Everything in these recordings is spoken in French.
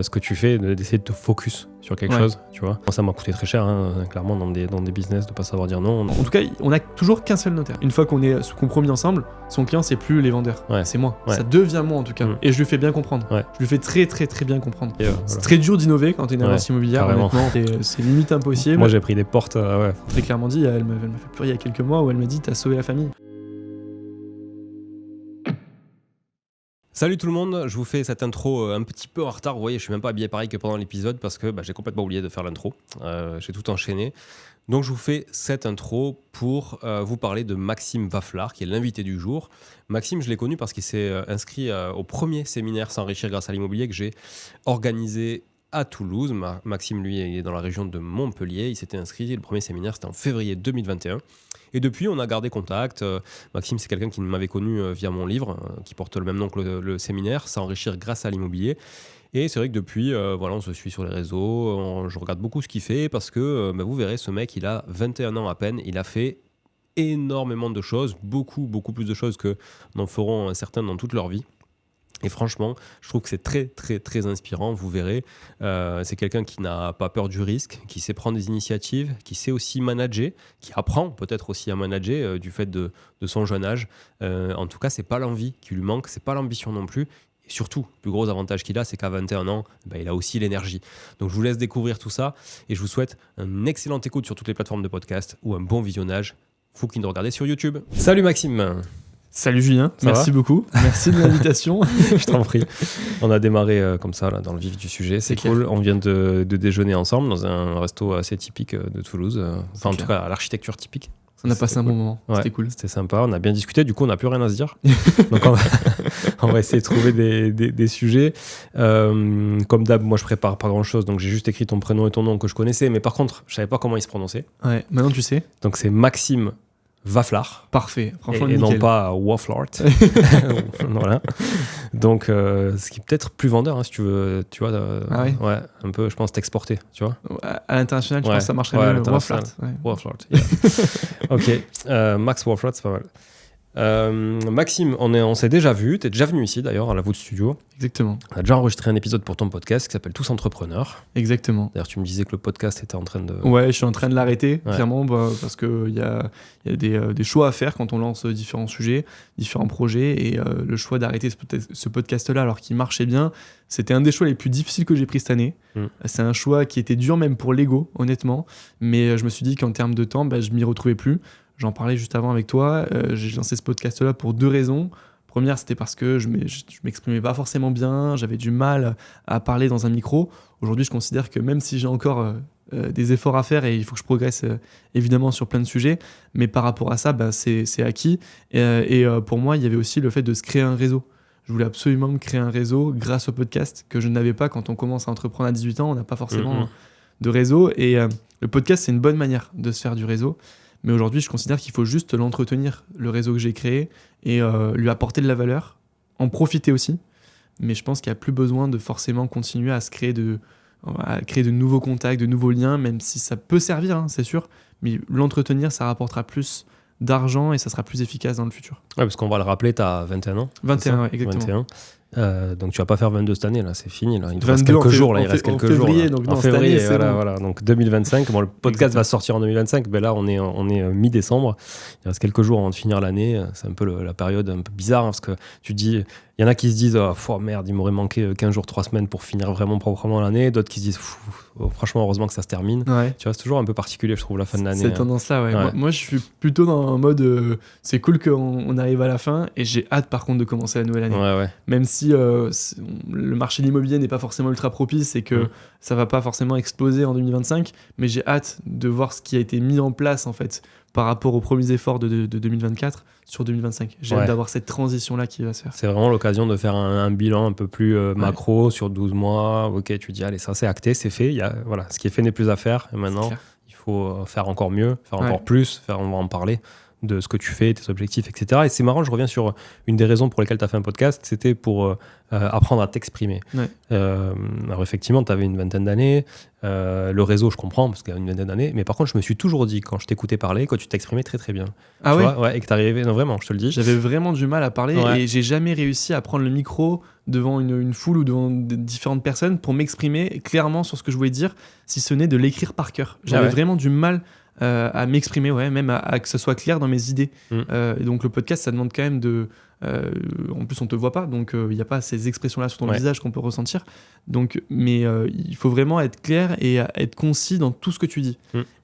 Ce que tu fais, d'essayer de te focus sur quelque chose, tu vois. Ça m'a coûté très cher, clairement, dans des business, de pas savoir dire non. En tout cas, on n'a toujours qu'un seul notaire. Une fois qu'on est sous compromis ensemble, son client, c'est plus les vendeurs, c'est moi. Ça devient moi en tout cas. Et je lui fais bien comprendre. Je lui fais très très très bien comprendre. C'est très dur d'innover quand t'es une agence immobilière, honnêtement. C'est limite impossible. Moi, j'ai pris des portes. Très clairement dit, elle m'a fait pleurer il y a quelques mois où elle m'a dit t'as sauvé la famille. Salut tout le monde, je vous fais cette intro un petit peu en retard. Vous voyez, je suis même pas habillé pareil que pendant l'épisode parce que j'ai complètement oublié de faire l'intro. J'ai tout enchaîné. Donc je vous fais cette intro pour vous parler de Maxime Wafflard, qui est l'invité du jour. Maxime, je l'ai connu parce qu'il s'est inscrit au premier séminaire S'enrichir grâce à l'immobilier que j'ai organisé à Toulouse. Maxime, lui, il est dans la région de Montpellier. Il s'était inscrit, le premier séminaire, c'était en février 2021. Et depuis, on a gardé contact. Maxime, c'est quelqu'un qui m'avait connu via mon livre, qui porte le même nom que le séminaire, S'enrichir grâce à l'immobilier. Et c'est vrai que depuis, on se suit sur les réseaux, je regarde beaucoup ce qu'il fait, parce que vous verrez, ce mec, il a 21 ans à peine, il a fait énormément de choses, beaucoup plus de choses que n'en feront certains dans toute leur vie. Et franchement, je trouve que c'est très, très, très inspirant. Vous verrez, c'est quelqu'un qui n'a pas peur du risque, qui sait prendre des initiatives, qui sait aussi manager, qui apprend peut-être aussi à manager du fait de son jeune âge. En tout cas, c'est pas l'envie qui lui manque, c'est pas l'ambition non plus. Et surtout, le plus gros avantage qu'il a, c'est qu'à 21 ans, il a aussi l'énergie. Donc, je vous laisse découvrir tout ça et je vous souhaite une excellente écoute sur toutes les plateformes de podcast ou un bon visionnage. Vous qui nous regardez sur YouTube. Salut Maxime. Salut Julien, merci beaucoup. Merci de l'invitation. Je t'en prie. On a démarré comme ça, là, dans le vif du sujet. C'est cool. On vient de déjeuner ensemble dans un resto assez typique de Toulouse. Enfin, en tout cas, à l'architecture typique. On a passé un bon moment. Ouais, c'était cool. C'était sympa. On a bien discuté. Du coup, on n'a plus rien à se dire. Donc, on va essayer de trouver des sujets. Comme d'hab, moi, je prépare pas grand-chose. Donc, j'ai juste écrit ton prénom et ton nom que je connaissais. Mais par contre, je savais pas comment il se prononçait. Ouais, maintenant tu sais. Donc, c'est Maxime Wafflard. Parfait, franchement et non pas Wafflard. Voilà. Donc, ce qui est peut-être plus vendeur, si tu veux, tu vois. Ouais, un peu, je pense, t'exporter, tu vois. À l'international, tu penses que ça marcherait mieux. Wafflard. Wafflard, yeah. Ok, Max Wafflard, c'est pas mal. Maxime, on s'est déjà vu, t'es déjà venu ici d'ailleurs à la Voûte Studio. Exactement. On a déjà enregistré un épisode pour ton podcast qui s'appelle Tous Entrepreneurs. Exactement. D'ailleurs, tu me disais que le podcast était en train de... Ouais, je suis en train de l'arrêter, clairement, parce qu'il y a des choix à faire quand on lance différents sujets, différents projets, et le choix d'arrêter ce podcast-là alors qu'il marchait bien, c'était un des choix les plus difficiles que j'ai pris cette année. C'est un choix qui était dur même pour l'ego, honnêtement, mais je me suis dit qu'en termes de temps, je m'y retrouvais plus. J'en parlais juste avant avec toi. J'ai lancé ce podcast-là pour deux raisons. Première, c'était parce que je m'exprimais pas forcément bien, j'avais du mal à parler dans un micro. Aujourd'hui, je considère que même si j'ai encore des efforts à faire et il faut que je progresse évidemment sur plein de sujets, mais par rapport à ça, c'est acquis. Et pour moi, il y avait aussi le fait de se créer un réseau. Je voulais absolument me créer un réseau grâce au podcast que je n'avais pas quand on commence à entreprendre à 18 ans. On n'a pas forcément de réseau. Et le podcast, c'est une bonne manière de se faire du réseau. Mais aujourd'hui, je considère qu'il faut juste l'entretenir, le réseau que j'ai créé, et lui apporter de la valeur, en profiter aussi. Mais je pense qu'il n'y a plus besoin de forcément continuer à créer de nouveaux contacts, de nouveaux liens, même si ça peut servir, c'est sûr. Mais l'entretenir, ça rapportera plus d'argent et ça sera plus efficace dans le futur. Ouais, parce qu'on va le rappeler, tu as 21 ans. 21, ouais, exactement. 21. Donc tu vas pas faire 22 cette année, là, c'est fini. Là. Il te reste quelques jours. Là, il reste quelques jours. Donc en février, voilà. Donc 2025. Bon, le podcast va sortir en 2025. Mais là, on est mi-décembre. Il reste quelques jours avant de finir l'année. C'est un peu la période un peu bizarre parce que tu dis, il y en a qui se disent, merde, il m'aurait manqué 15 jours, 3 semaines pour finir vraiment proprement l'année. D'autres qui se disent, franchement, heureusement que ça se termine. Ouais. Tu vois, c'est toujours un peu particulier, je trouve, la fin de l'année. Cette tendance-là, ouais. Moi, je suis plutôt dans un mode, c'est cool qu'on arrive à la fin et j'ai hâte, par contre, de commencer la nouvelle année. Ouais. Même si le marché de l'immobilier n'est pas forcément ultra propice et que ça va pas forcément exploser en 2025, mais j'ai hâte de voir ce qui a été mis en place en fait par rapport aux premiers efforts de 2024 sur 2025. J'ai hâte d'avoir cette transition-là qui va se faire. C'est vraiment l'occasion de faire un bilan un peu plus macro sur 12 mois. Ok, tu dis, allez, ça c'est acté, c'est fait. Ce qui est fait n'est plus à faire. Et maintenant, il faut faire encore mieux, faire encore plus, on va en parler. de ce que tu fais, tes objectifs, etc. Et c'est marrant, je reviens sur une des raisons pour lesquelles tu as fait un podcast, c'était pour apprendre à t'exprimer. Ouais. Alors effectivement, tu avais une vingtaine d'années, le réseau, je comprends, parce qu'il y a une vingtaine d'années, mais par contre, je me suis toujours dit, quand je t'écoutais parler, que tu t'exprimais très très bien. Ah tu ouais, vois, ouais, et que tu arrivais, non vraiment, je te le dis. j'avais vraiment du mal à parler Ouais. et j'ai jamais réussi à prendre le micro devant une foule ou devant différentes personnes pour m'exprimer clairement sur ce que je voulais dire, si ce n'est de l'écrire par cœur. J'avais vraiment du mal à m'exprimer, même à que ce soit clair dans mes idées. Et donc le podcast, ça demande quand même en plus, on te voit pas, donc il n'y a pas ces expressions-là sur ton visage qu'on peut ressentir. Donc, mais il faut vraiment être clair et être concis dans tout ce que tu dis.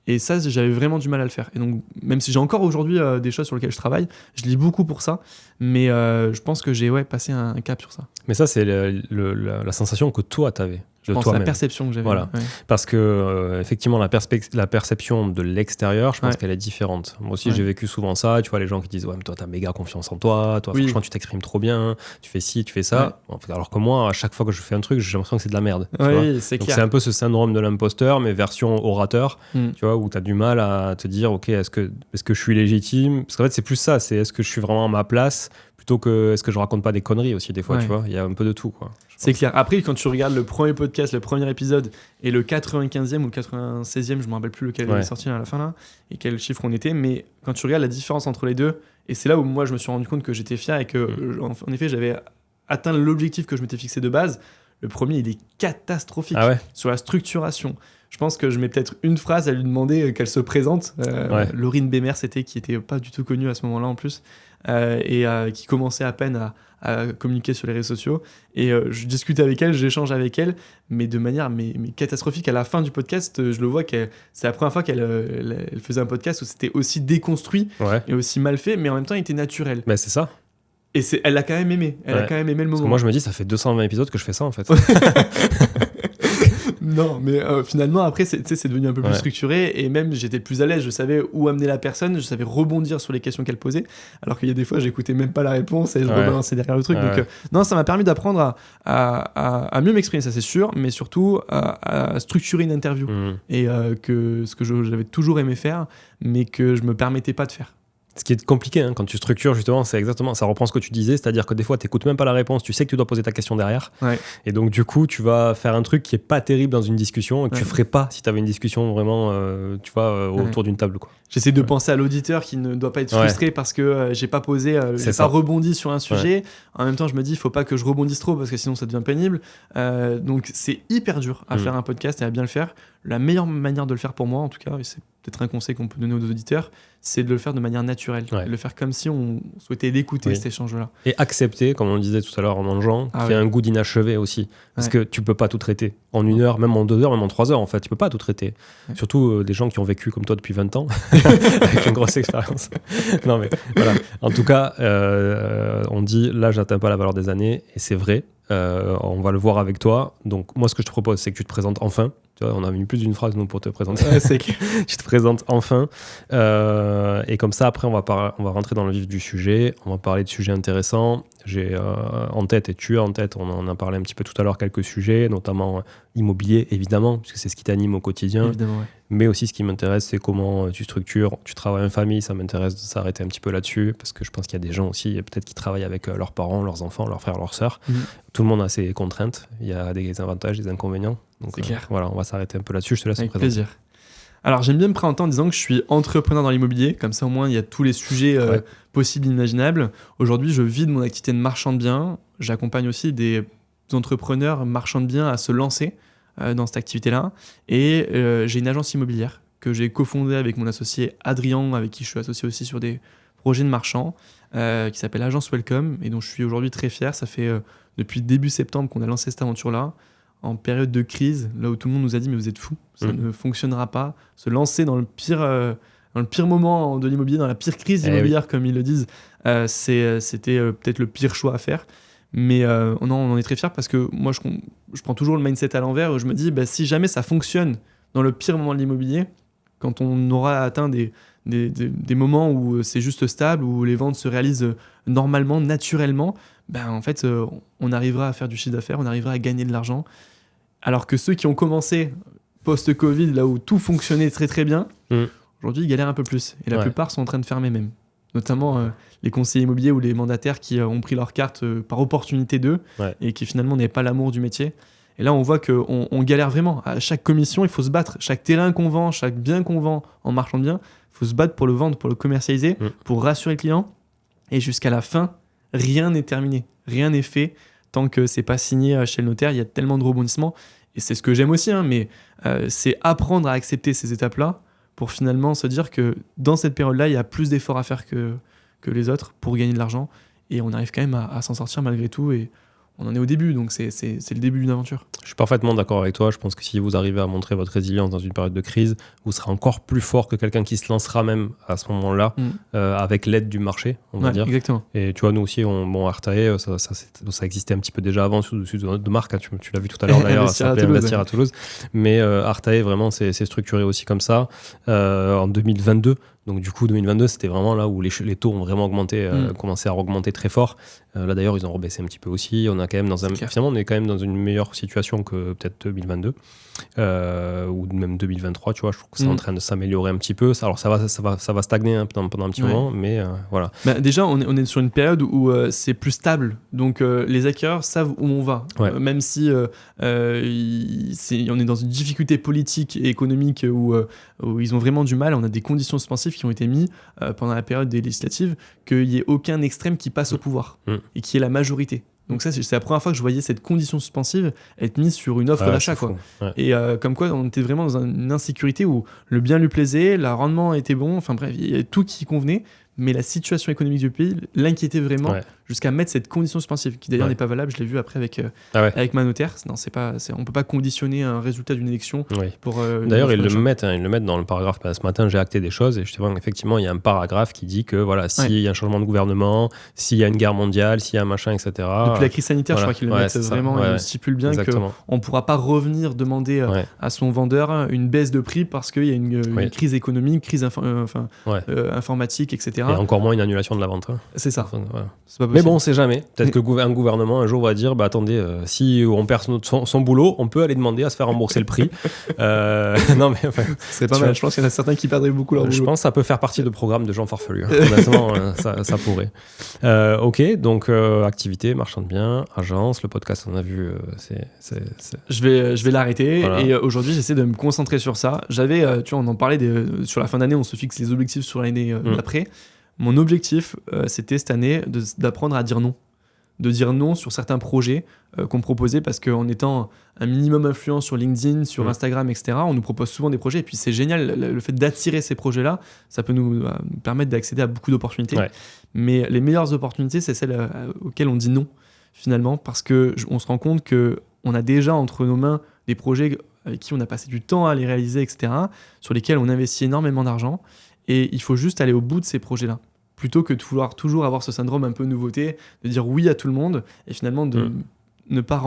Et ça, j'avais vraiment du mal à le faire. Et donc, même si j'ai encore aujourd'hui des choses sur lesquelles je travaille, je lis beaucoup pour ça, mais je pense que j'ai passé un cap sur ça. Mais ça, c'est la sensation que toi, t'avais. Je pense la perception que j'avais. Voilà. Ouais. Parce que, effectivement, la perception de l'extérieur, je pense qu'elle est différente. Moi aussi, j'ai vécu souvent ça. Tu vois, les gens qui disent, ouais, mais toi, t'as méga confiance en toi. Toi, franchement, tu t'exprimes trop bien. Tu fais ci, tu fais ça. Alors que moi, à chaque fois que je fais un truc, j'ai l'impression que c'est de la merde. Oui, c'est clair. Donc, c'est un peu ce syndrome de l'imposteur, mais version orateur, tu vois, où t'as du mal à te dire, OK, est-ce que je suis légitime? Parce qu'en fait, c'est plus ça. C'est est-ce que je suis vraiment à ma place? Plutôt que est-ce que je raconte pas des conneries aussi, des fois, tu vois. Il y a un peu de tout, quoi. C'est clair. Après, quand tu regardes le premier podcast, le premier épisode, et le 95e ou le 96e, je me rappelle plus lequel est sorti à la fin là, et quel chiffre on était, mais quand tu regardes la différence entre les deux, et c'est là où moi je me suis rendu compte que j'étais fier et que, en effet, j'avais atteint l'objectif que je m'étais fixé de base. Le premier, il est catastrophique sur la structuration. Je pense que je mets peut-être une phrase à lui demander qu'elle se présente. Laurine Bémer, qui était pas du tout connue à ce moment-là en plus, et qui commençait à peine à communiquer sur les réseaux sociaux. Et je discute avec elle, j'échange avec elle, mais de manière mais catastrophique. À la fin du podcast, je le vois c'est la première fois qu'elle faisait un podcast où c'était aussi déconstruit et aussi mal fait, mais en même temps, il était naturel. Mais c'est ça. Et elle l'a quand même aimé. Elle a quand même aimé le moment. Parce que moi, je me dis, ça fait 220 épisodes que je fais ça, en fait. Non, mais finalement, après, c'est devenu un peu plus structuré. Et même, j'étais plus à l'aise. Je savais où amener la personne. Je savais rebondir sur les questions qu'elle posait. Alors qu'il y a des fois, j'écoutais même pas la réponse et je rebalançais derrière le truc. Donc, non, ça m'a permis d'apprendre à mieux m'exprimer, ça c'est sûr. Mais surtout, à structurer une interview. Et ce que j'avais toujours aimé faire, mais que je me permettais pas de faire. Ce qui est compliqué quand tu structures, justement, c'est exactement, ça reprend ce que tu disais, c'est-à-dire que des fois, tu n'écoutes même pas la réponse, tu sais que tu dois poser ta question derrière. Et donc, du coup, tu vas faire un truc qui n'est pas terrible dans une discussion et que tu ne ferais pas si tu avais une discussion vraiment, autour d'une table, quoi. J'essaie de penser à l'auditeur qui ne doit pas être frustré parce que j'ai pas rebondi sur un sujet. En même temps, je me dis, il faut pas que je rebondisse trop parce que sinon ça devient pénible. Donc c'est hyper dur à faire un podcast et à bien le faire. La meilleure manière de le faire pour moi, en tout cas, et c'est peut-être un conseil qu'on peut donner aux auditeurs, c'est de le faire de manière naturelle. De le faire comme si on souhaitait l'écouter, cet échange-là. Et accepter, comme on le disait tout à l'heure en mangeant, qu'il y a un goût d'inachevé aussi. Parce que tu peux pas tout traiter. En 1 heure, même en 2 heures, même en 3 heures, en fait, tu peux pas tout traiter. Surtout des gens qui ont vécu comme toi depuis 20 ans. Avec une grosse expérience. Non mais voilà. En tout cas, on dit là, j'atteins pas la valeur des années, et c'est vrai. On va le voir avec toi. Donc moi, ce que je te propose, c'est que tu te présentes enfin. Tu vois, on a mis plus d'une phrase nous pour te présenter. C'est clair. Tu te présentes enfin. Et comme ça, après, on va rentrer dans le vif du sujet. On va parler de sujets intéressants. J'ai en tête, et tu as en tête, on en a parlé un petit peu tout à l'heure, quelques sujets, notamment immobilier, évidemment, puisque c'est ce qui t'anime au quotidien. Évidemment, Mais aussi, ce qui m'intéresse, c'est comment tu structures. Tu travailles en famille, ça m'intéresse de s'arrêter un petit peu là-dessus, parce que je pense qu'il y a des gens aussi, peut-être qui travaillent avec leurs parents, leurs enfants, leurs frères, leurs sœurs. Tout le monde a ses contraintes. Il y a des avantages, des inconvénients. Donc, c'est clair. Voilà, on va s'arrêter un peu là-dessus. Je te laisse avec te présenter. plaisir. Alors, j'aime bien me présenter en disant que je suis entrepreneur dans l'immobilier. Comme ça, au moins, il y a tous les sujets possibles, imaginables. Aujourd'hui, je vis de mon activité de marchand de biens. J'accompagne aussi des entrepreneurs marchands de biens à se lancer dans cette activité-là. Et j'ai une agence immobilière que j'ai cofondée avec mon associé Adrien, avec qui je suis associé aussi sur des projets de marchands, qui s'appelle Agence Welcome, et dont je suis aujourd'hui très fier. Ça fait depuis début septembre qu'on a lancé cette aventure-là, en période de crise, là où tout le monde nous a dit mais vous êtes fous, ça ne fonctionnera pas. Se lancer dans le pire moment de l'immobilier, dans la pire crise immobilière, comme ils le disent, c'était peut-être le pire choix à faire. Mais on en est très fiers parce que moi, je prends toujours le mindset à l'envers, où je me dis, si jamais ça fonctionne dans le pire moment de l'immobilier, quand on aura atteint des moments où c'est juste stable, où les ventes se réalisent normalement, naturellement, en fait, on arrivera à faire du chiffre d'affaires, on arrivera à gagner de l'argent. Alors que ceux qui ont commencé post-Covid, là où tout fonctionnait très très bien, aujourd'hui ils galèrent un peu plus. Et la plupart sont en train de fermer même. notamment les conseillers immobiliers ou les mandataires qui ont pris leur carte par opportunité d'eux et qui finalement n'avaient pas l'amour du métier. Et là, on voit qu'on galère vraiment. À chaque commission, il faut se battre. Chaque terrain qu'on vend, chaque bien qu'on vend en marchand de biens, il faut se battre pour le vendre, pour le commercialiser, pour rassurer le client. Et jusqu'à la fin, rien n'est terminé. Rien n'est fait tant que c'est pas signé chez le notaire. Il y a tellement de rebondissements. Et c'est ce que j'aime aussi, mais c'est apprendre à accepter ces étapes-là pour finalement se dire que dans cette période-là, il y a plus d'efforts à faire que les autres pour gagner de l'argent. Et on arrive quand même à s'en sortir malgré tout. Et on en est au début, donc c'est le début d'une aventure. Je suis parfaitement d'accord avec toi. Je pense que si vous arrivez à montrer votre résilience dans une période de crise, vous serez encore plus fort que quelqu'un qui se lancera même à ce moment-là avec l'aide du marché, on va dire. Exactement. Et tu vois, nous aussi, Artae, ça existait un petit peu déjà avant sous de marque. Hein, tu l'as vu tout à l'heure d'ailleurs, ça s'appelait Investir à Toulouse. Mais Artae, vraiment, c'est structuré aussi comme ça. En 2022, donc du coup 2022 c'était vraiment là où les taux ont vraiment augmenté, commencé à augmenter très fort. Là d'ailleurs ils ont rebaissé un petit peu aussi. On a quand même finalement on est quand même dans une meilleure situation que peut-être 2022 ou même 2023. Tu vois, je trouve que c'est en train de s'améliorer un petit peu. Alors ça va stagner pendant un petit moment, mais voilà. Bah, déjà on est sur une période où c'est plus stable. Donc les acquéreurs savent où on va. Même si on est dans une difficulté politique et économique où ils ont vraiment du mal. On a des conditions suspensives qui ont été mises pendant la période des législatives, qu'il n'y ait aucun extrême qui passe au pouvoir et qui est la majorité. Donc ça, c'est la première fois que je voyais cette condition suspensive être mise sur une offre d'achat. Quoi. Et comme quoi, on était vraiment dans une insécurité où le bien lui plaisait, le rendement était bon, enfin bref, il y avait tout qui convenait, mais la situation économique du pays l'inquiétait vraiment jusqu'à mettre cette condition suspensive, qui d'ailleurs n'est pas valable, je l'ai vu après avec ma notaire. Non, on ne peut pas conditionner un résultat d'une élection pour... D'ailleurs, ils le mettent dans le paragraphe. Ce matin, j'ai acté des choses et je te vois qu'effectivement, il y a un paragraphe qui dit que voilà, s'il y a un changement de gouvernement, s'il y a une guerre mondiale, s'il y a un machin, etc. Depuis la crise sanitaire, je crois qu'ils le mettent vraiment, ils stipulent bien qu'on ne pourra pas revenir demander à son vendeur une baisse de prix parce qu'il y a une crise économique, crise informatique, etc. Et encore moins une annulation de la vente. C'est ça. C'est pas possible. Mais bon, on sait jamais. Peut-être qu'un gouvernement un jour va dire attendez, si on perd son boulot, on peut aller demander à se faire rembourser le prix. Non, mais c'est pas mal. Je pense qu'il y en a certains qui perdraient beaucoup leur boulot. Je pense que ça peut faire partie de programmes de gens farfelus. Honnêtement, ça pourrait. Ok, donc activité, marchand de biens, agence, le podcast, on a vu. Je vais l'arrêter. Voilà. Et aujourd'hui, j'essaie de me concentrer sur ça. J'avais, tu vois, on en parlait sur la fin d'année, on se fixe les objectifs sur l'année d'après. Mon objectif, c'était cette année d'apprendre à dire non. De dire non sur certains projets qu'on me proposait parce qu'en étant un minimum influent sur LinkedIn, sur Instagram, etc., on nous propose souvent des projets. Et puis c'est génial, le fait d'attirer ces projets-là, ça peut nous permettre d'accéder à beaucoup d'opportunités. Mais les meilleures opportunités, c'est celles auxquelles on dit non, finalement, parce qu'on se rend compte qu'on a déjà entre nos mains des projets avec qui on a passé du temps à les réaliser, etc., sur lesquels on investit énormément d'argent. Et il faut juste aller au bout de ces projets-là, plutôt que de vouloir toujours avoir ce syndrome un peu nouveauté, de dire oui à tout le monde, et finalement de ne pas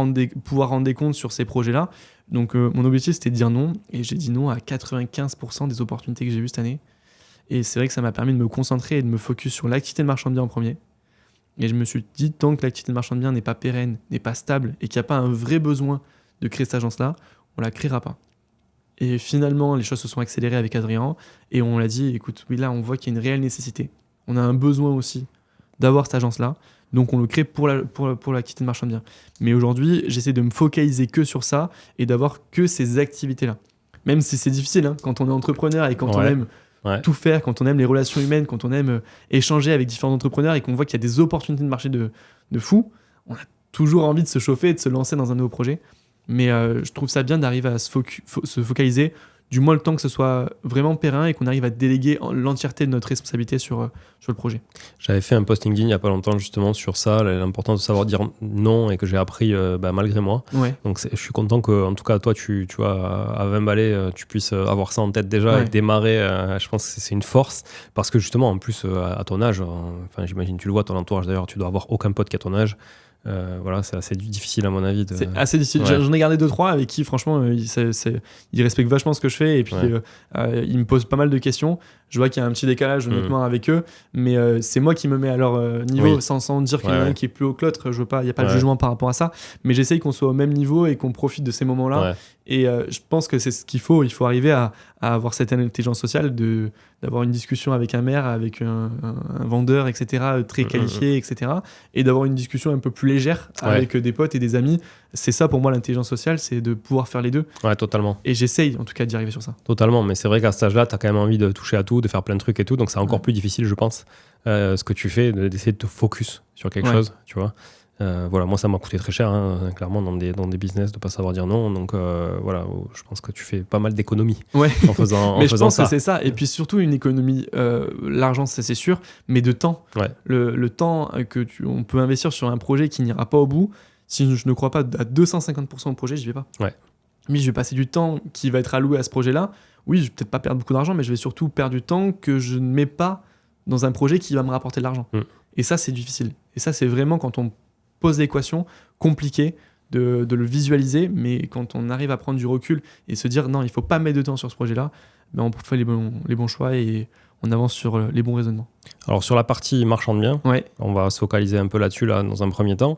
pouvoir rendre des comptes sur ces projets-là. Donc mon objectif, c'était de dire non, et j'ai dit non à 95% des opportunités que j'ai vues cette année. Et c'est vrai que ça m'a permis de me concentrer et de me focus sur l'activité de marchand de biens en premier. Et je me suis dit, tant que l'activité de marchand de biens n'est pas pérenne, n'est pas stable, et qu'il n'y a pas un vrai besoin de créer cette agence-là, on ne la créera pas. Et finalement, les choses se sont accélérées avec Adrien et on l'a dit, écoute, oui, là, on voit qu'il y a une réelle nécessité. On a un besoin aussi d'avoir cette agence-là, donc on le crée pour l'activité de marchand de biens. Mais aujourd'hui, j'essaie de me focaliser que sur ça et d'avoir que ces activités-là. Même si c'est difficile, quand on est entrepreneur et quand on aime tout faire, quand on aime les relations humaines, quand on aime échanger avec différents entrepreneurs et qu'on voit qu'il y a des opportunités de marché de fou, on a toujours envie de se chauffer et de se lancer dans un nouveau projet. Mais je trouve ça bien d'arriver à se focaliser, du moins le temps que ce soit vraiment périn et qu'on arrive à déléguer l'entièreté de notre responsabilité sur le projet. J'avais fait un post LinkedIn il n'y a pas longtemps justement sur ça, l'importance de savoir dire non et que j'ai appris malgré moi. Donc je suis content que, en tout cas, toi, tu vois, à 20 balais, tu puisses avoir ça en tête déjà et démarrer. Je pense que c'est une force parce que justement, en plus, à ton âge, j'imagine, tu le vois, ton entourage d'ailleurs, tu dois avoir aucun pote qui a ton âge. Voilà, c'est assez difficile à mon avis. C'est assez difficile. J'en ai gardé 2-3 avec qui, franchement, ils respectent vachement ce que je fais et puis ils me posent pas mal de questions. je vois qu'il y a un petit décalage honnêtement avec eux, mais c'est moi qui me mets à leur niveau sans dire qu'il y en a un qui est plus haut que l'autre. Je veux pas, il y a pas de jugement par rapport à ça, mais j'essaye qu'on soit au même niveau et qu'on profite de ces moments-là. Et je pense que c'est ce qu'il faut. Il faut arriver à avoir cette intelligence sociale d'avoir une discussion avec un maire, avec un vendeur, etc., très qualifié, etc., et d'avoir une discussion un peu plus légère avec des potes et des amis. C'est ça pour moi l'intelligence sociale, c'est de pouvoir faire les deux. Ouais, totalement. Et j'essaye en tout cas d'y arriver sur ça. Totalement, mais c'est vrai qu'à cet âge-là, tu as quand même envie de toucher à tout, de faire plein de trucs et tout, donc c'est encore plus difficile, je pense, ce que tu fais, d'essayer de te focus sur quelque chose, tu vois. Voilà, moi ça m'a coûté très cher, clairement, dans des business, de pas savoir dire non. Donc voilà, je pense que tu fais pas mal d'économies en faisant mais je pense ça. que c'est ça. Et puis surtout une économie, l'argent c'est sûr, mais de temps. Le temps on peut investir sur un projet qui n'ira pas au bout. Si je ne crois pas à 250% au projet, je vais pas. Mais je vais passer du temps qui va être alloué à ce projet-là. Oui, je vais peut-être pas perdre beaucoup d'argent, mais je vais surtout perdre du temps que je ne mets pas dans un projet qui va me rapporter de l'argent. Et ça, c'est difficile. Et ça, c'est vraiment quand on pose l'équation, compliqué de le visualiser, mais quand on arrive à prendre du recul et se dire non, il faut pas mettre de temps sur ce projet-là, ben on fait les bons choix et on avance sur les bons raisonnements. Alors sur la partie marchand de biens, on va se focaliser un peu là-dessus dans un premier temps.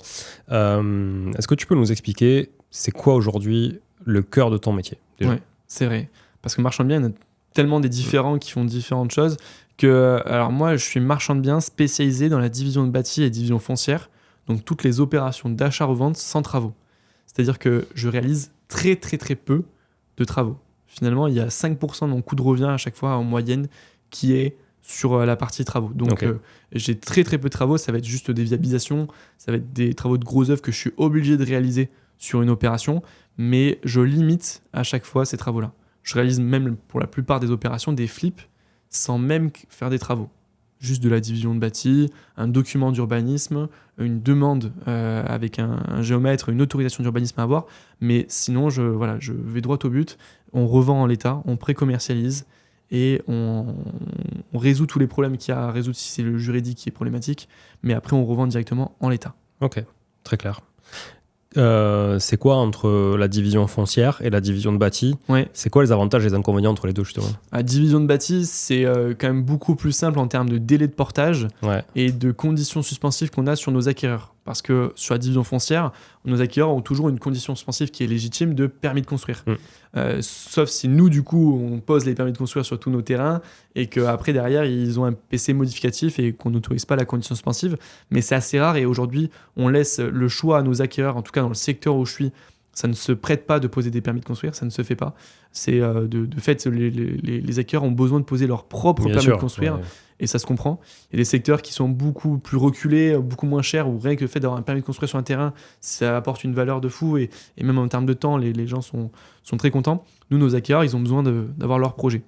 Est-ce que tu peux nous expliquer c'est quoi aujourd'hui le cœur de ton métier déjà ? C'est vrai. Parce que marchand de biens, il y en a tellement des différents qui font différentes choses que, alors moi, je suis marchand de biens spécialisé dans la division de bâti et division foncière. Donc toutes les opérations d'achat-revente sans travaux. C'est-à-dire que je réalise très très très peu de travaux. Finalement, il y a 5% de mon coût de revient à chaque fois en moyenne qui est sur la partie travaux. Donc j'ai très très peu de travaux, ça va être juste des viabilisations, ça va être des travaux de gros œuvres que je suis obligé de réaliser sur une opération, mais je limite à chaque fois ces travaux-là. Je réalise même pour la plupart des opérations des flips sans même faire des travaux. Juste de la division de bâti, un document d'urbanisme, une demande avec un géomètre, une autorisation d'urbanisme à avoir. Mais sinon, je vais droit au but. On revend en l'état, on pré-commercialise et on résout tous les problèmes qu'il y a à résoudre si c'est le juridique qui est problématique. Mais après, on revend directement en l'état. Ok, très clair. C'est quoi entre la division foncière et la division de bâti ? C'est quoi les avantages et les inconvénients entre les deux justement ? La division de bâti, c'est quand même beaucoup plus simple en termes de délai de portage et de conditions suspensives qu'on a sur nos acquéreurs. Parce que sur la division foncière, nos acquéreurs ont toujours une condition suspensive qui est légitime de permis de construire. Sauf si nous, du coup, on pose les permis de construire sur tous nos terrains et qu'après, derrière, ils ont un PC modificatif et qu'on n'autorise pas la condition suspensive. Mais c'est assez rare et aujourd'hui, on laisse le choix à nos acquéreurs, en tout cas dans le secteur où je suis. Ça ne se prête pas de poser des permis de construire, ça ne se fait pas. C'est de fait, les acquéreurs ont besoin de poser leur propre permis de construire. Et ça se comprend. Il y a des secteurs qui sont beaucoup plus reculés, beaucoup moins chers, où rien que le fait d'avoir un permis de construire sur un terrain, ça apporte une valeur de fou. Et même en termes de temps, les gens sont très contents. Nous, nos acquéreurs, ils ont besoin d'avoir leur projet.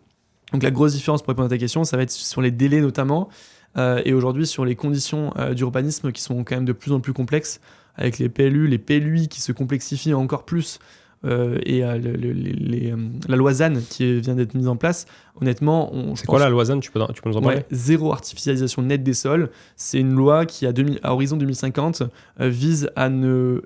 Donc la grosse différence pour répondre à ta question, ça va être sur les délais notamment. Et aujourd'hui, sur les conditions d'urbanisme qui sont quand même de plus en plus complexes, avec les PLU, les PLUI qui se complexifient encore plus, et la loi ZAN qui vient d'être mise en place, honnêtement... C'est quoi la loi ZAN ? Tu peux nous en parler ? Zéro artificialisation nette des sols. C'est une loi qui, à horizon 2050, vise à ne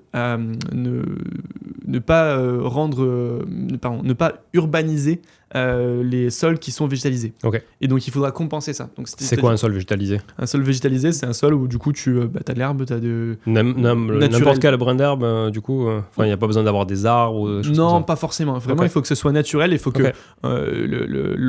pas ne pas urbaniser les sols qui sont végétalisés. Et donc il faudra compenser ça. Donc, c'est quoi un sol végétalisé ? Un sol végétalisé, c'est un sol où du coup tu as de l'herbe, tu as de... N'importe quel brin d'herbe, du coup, il n'y a pas besoin d'avoir des arbres ou des choses Non, comme ça. pas forcément. Vraiment, il faut que ce soit naturel, il faut que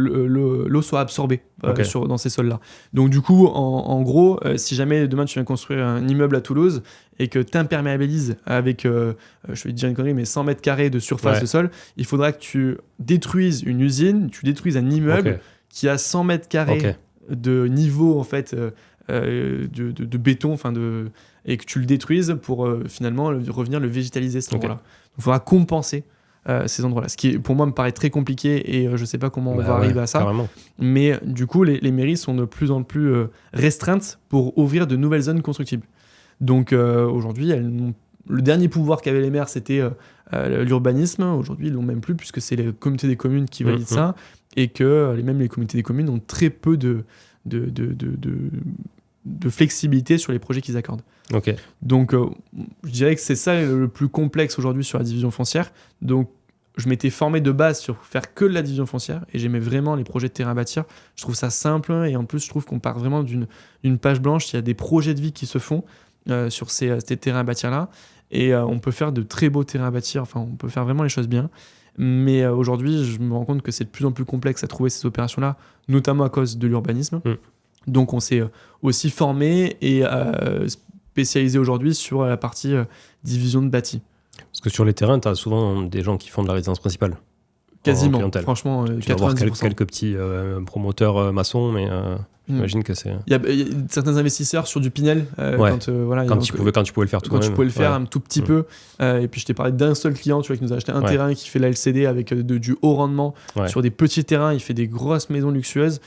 l'eau soit absorbée dans ces sols-là. Donc du coup, en gros, si jamais demain tu viens construire un immeuble à Toulouse et que tu imperméabilises avec, je vais te dire une connerie, mais 100 mètres carrés de surface de sol, il faudra que tu détruises une usine, tu détruises un immeuble qui a 100 mètres carrés de niveau en fait, de béton, et que tu le détruises pour finalement revenir le végétaliser cet endroit-là. Donc il faudra compenser ces endroits-là. Ce qui, pour moi, me paraît très compliqué et je ne sais pas comment on va arriver à ça. Carrément. Mais du coup, les mairies sont de plus en plus restreintes pour ouvrir de nouvelles zones constructibles. Donc aujourd'hui, le dernier pouvoir qu'avaient les maires, c'était l'urbanisme. Aujourd'hui, ils ne l'ont même plus puisque c'est les comités des communes qui valident ça et que même les comités des communes ont très peu de flexibilité sur les projets qu'ils accordent. Donc je dirais que c'est ça le plus complexe aujourd'hui sur la division foncière. Donc je m'étais formé de base sur faire que de la division foncière et j'aimais vraiment les projets de terrain à bâtir. Je trouve ça simple et en plus je trouve qu'on part vraiment d'une page blanche. Il y a des projets de vie qui se font sur ces terrains à bâtir là et on peut faire de très beaux terrains à bâtir. Enfin, on peut faire vraiment les choses bien. Mais aujourd'hui, je me rends compte que c'est de plus en plus complexe à trouver ces opérations-là, notamment à cause de l'urbanisme. Donc on s'est aussi formé et spécialisé aujourd'hui sur la partie division de bâti. Parce que sur les terrains, tu as souvent des gens qui font de la résidence principale. Quasiment, franchement, tu vas avoir 90%. quelques petits promoteurs maçons, mais j'imagine que c'est... Il y a certains investisseurs sur du Pinel, quand tu pouvais le faire tout quand tu pouvais le faire un tout petit peu. Et puis je t'ai parlé d'un seul client qui nous a acheté un terrain qui fait la LCD avec du haut rendement sur des petits terrains. Il fait des grosses maisons luxueuses.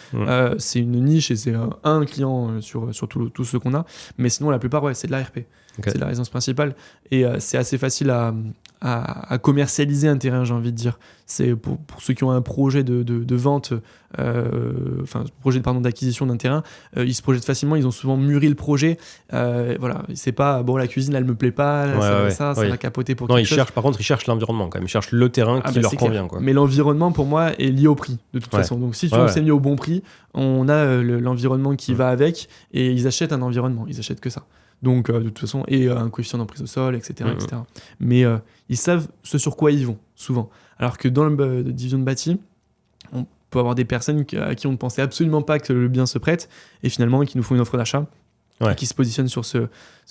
C'est une niche et c'est un client sur tout ce qu'on a. Mais sinon, la plupart, c'est de l'ARP. C'est de la résidence principale. Et c'est assez facile à commercialiser un terrain, j'ai envie de dire. C'est pour ceux qui ont un projet de vente, projet d'acquisition d'un terrain, ils se projettent facilement, ils ont souvent mûri le projet. C'est pas, la cuisine, elle me plaît pas, ça va capoter pour quelque chose. Par contre, ils cherchent l'environnement quand même, ils cherchent le terrain qui leur convient. Quoi. Mais l'environnement, pour moi, est lié au prix, de toute façon. Donc si on s'est mis au bon prix, on a l'environnement qui va avec, et ils achètent un environnement, ils achètent que ça. Donc, de toute façon, et un coefficient d'emprise au sol, etc. etc. Mais ils savent ce sur quoi ils vont, souvent. Alors que dans la division de bâti, on peut avoir des personnes à qui on ne pensait absolument pas que le bien se prête, et finalement, qui nous font une offre d'achat, et qui se positionnent sur ce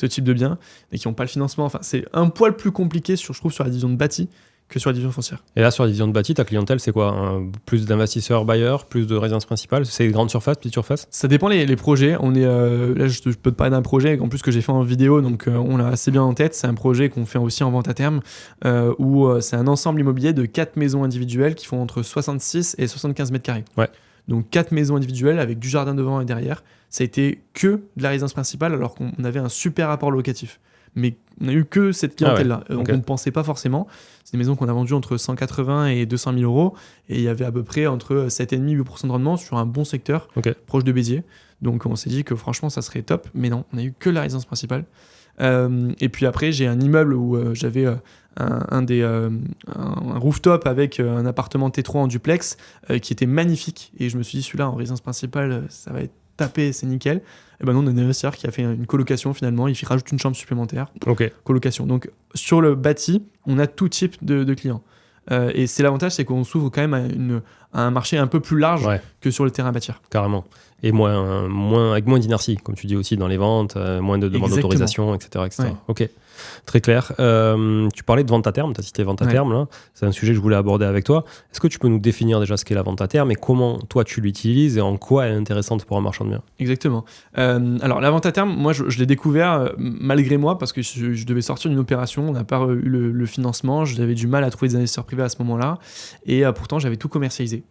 type de bien, et qui n'ont pas le financement. Enfin, c'est un poil plus compliqué, je trouve, sur la division de bâti, que sur la division foncière. Et là, sur la division de bâti, ta clientèle, c'est quoi plus d'investisseurs bailleurs, plus de résidences principales? C'est grandes surfaces, petites surfaces? Ça dépend les projets. On est, là, je peux te parler d'un projet en plus que j'ai fait en vidéo, donc on l'a assez bien en tête. C'est un projet qu'on fait aussi en vente à terme, où c'est un ensemble immobilier de 4 maisons individuelles qui font entre 66 et 75 mètres carrés. Donc 4 maisons individuelles avec du jardin devant et derrière. Ça a été que de la résidence principale alors qu'on avait un super rapport locatif. Mais on n'a eu que cette clientèle-là. Donc on ne pensait pas forcément. C'est des maisons qu'on a vendues entre 180 et 200 000 euros. Et il y avait à peu près entre 7,5 et 8% de rendement sur un bon secteur, proche de Béziers. Donc on s'est dit que franchement, ça serait top. Mais non, on n'a eu que la résidence principale. Et puis après, j'ai un immeuble où j'avais un rooftop avec un appartement T3 en duplex qui était magnifique. Et je me suis dit, celui-là, en résidence principale, ça va être tapé, c'est nickel. Et ben non, on a un investisseur qui a fait une colocation finalement, il rajoute une chambre supplémentaire. Colocation. Donc sur le bâti, on a tout type de clients. Et c'est l'avantage, c'est qu'on s'ouvre quand même à un marché un peu plus large que sur le terrain à bâtir. Carrément. Et avec moins d'inertie, comme tu dis aussi dans les ventes, moins de demandes d'autorisation, etc. Ok, très clair. Tu parlais de vente à terme, tu as cité vente à terme, là. C'est un sujet que je voulais aborder avec toi. Est-ce que tu peux nous définir déjà ce qu'est la vente à terme et comment toi tu l'utilises et en quoi elle est intéressante pour un marchand de biens? Exactement. Alors la vente à terme, moi je l'ai découvert malgré moi parce que je devais sortir d'une opération, on n'a pas eu le financement, j'avais du mal à trouver des investisseurs privés à ce moment-là et pourtant j'avais tout commercialisé.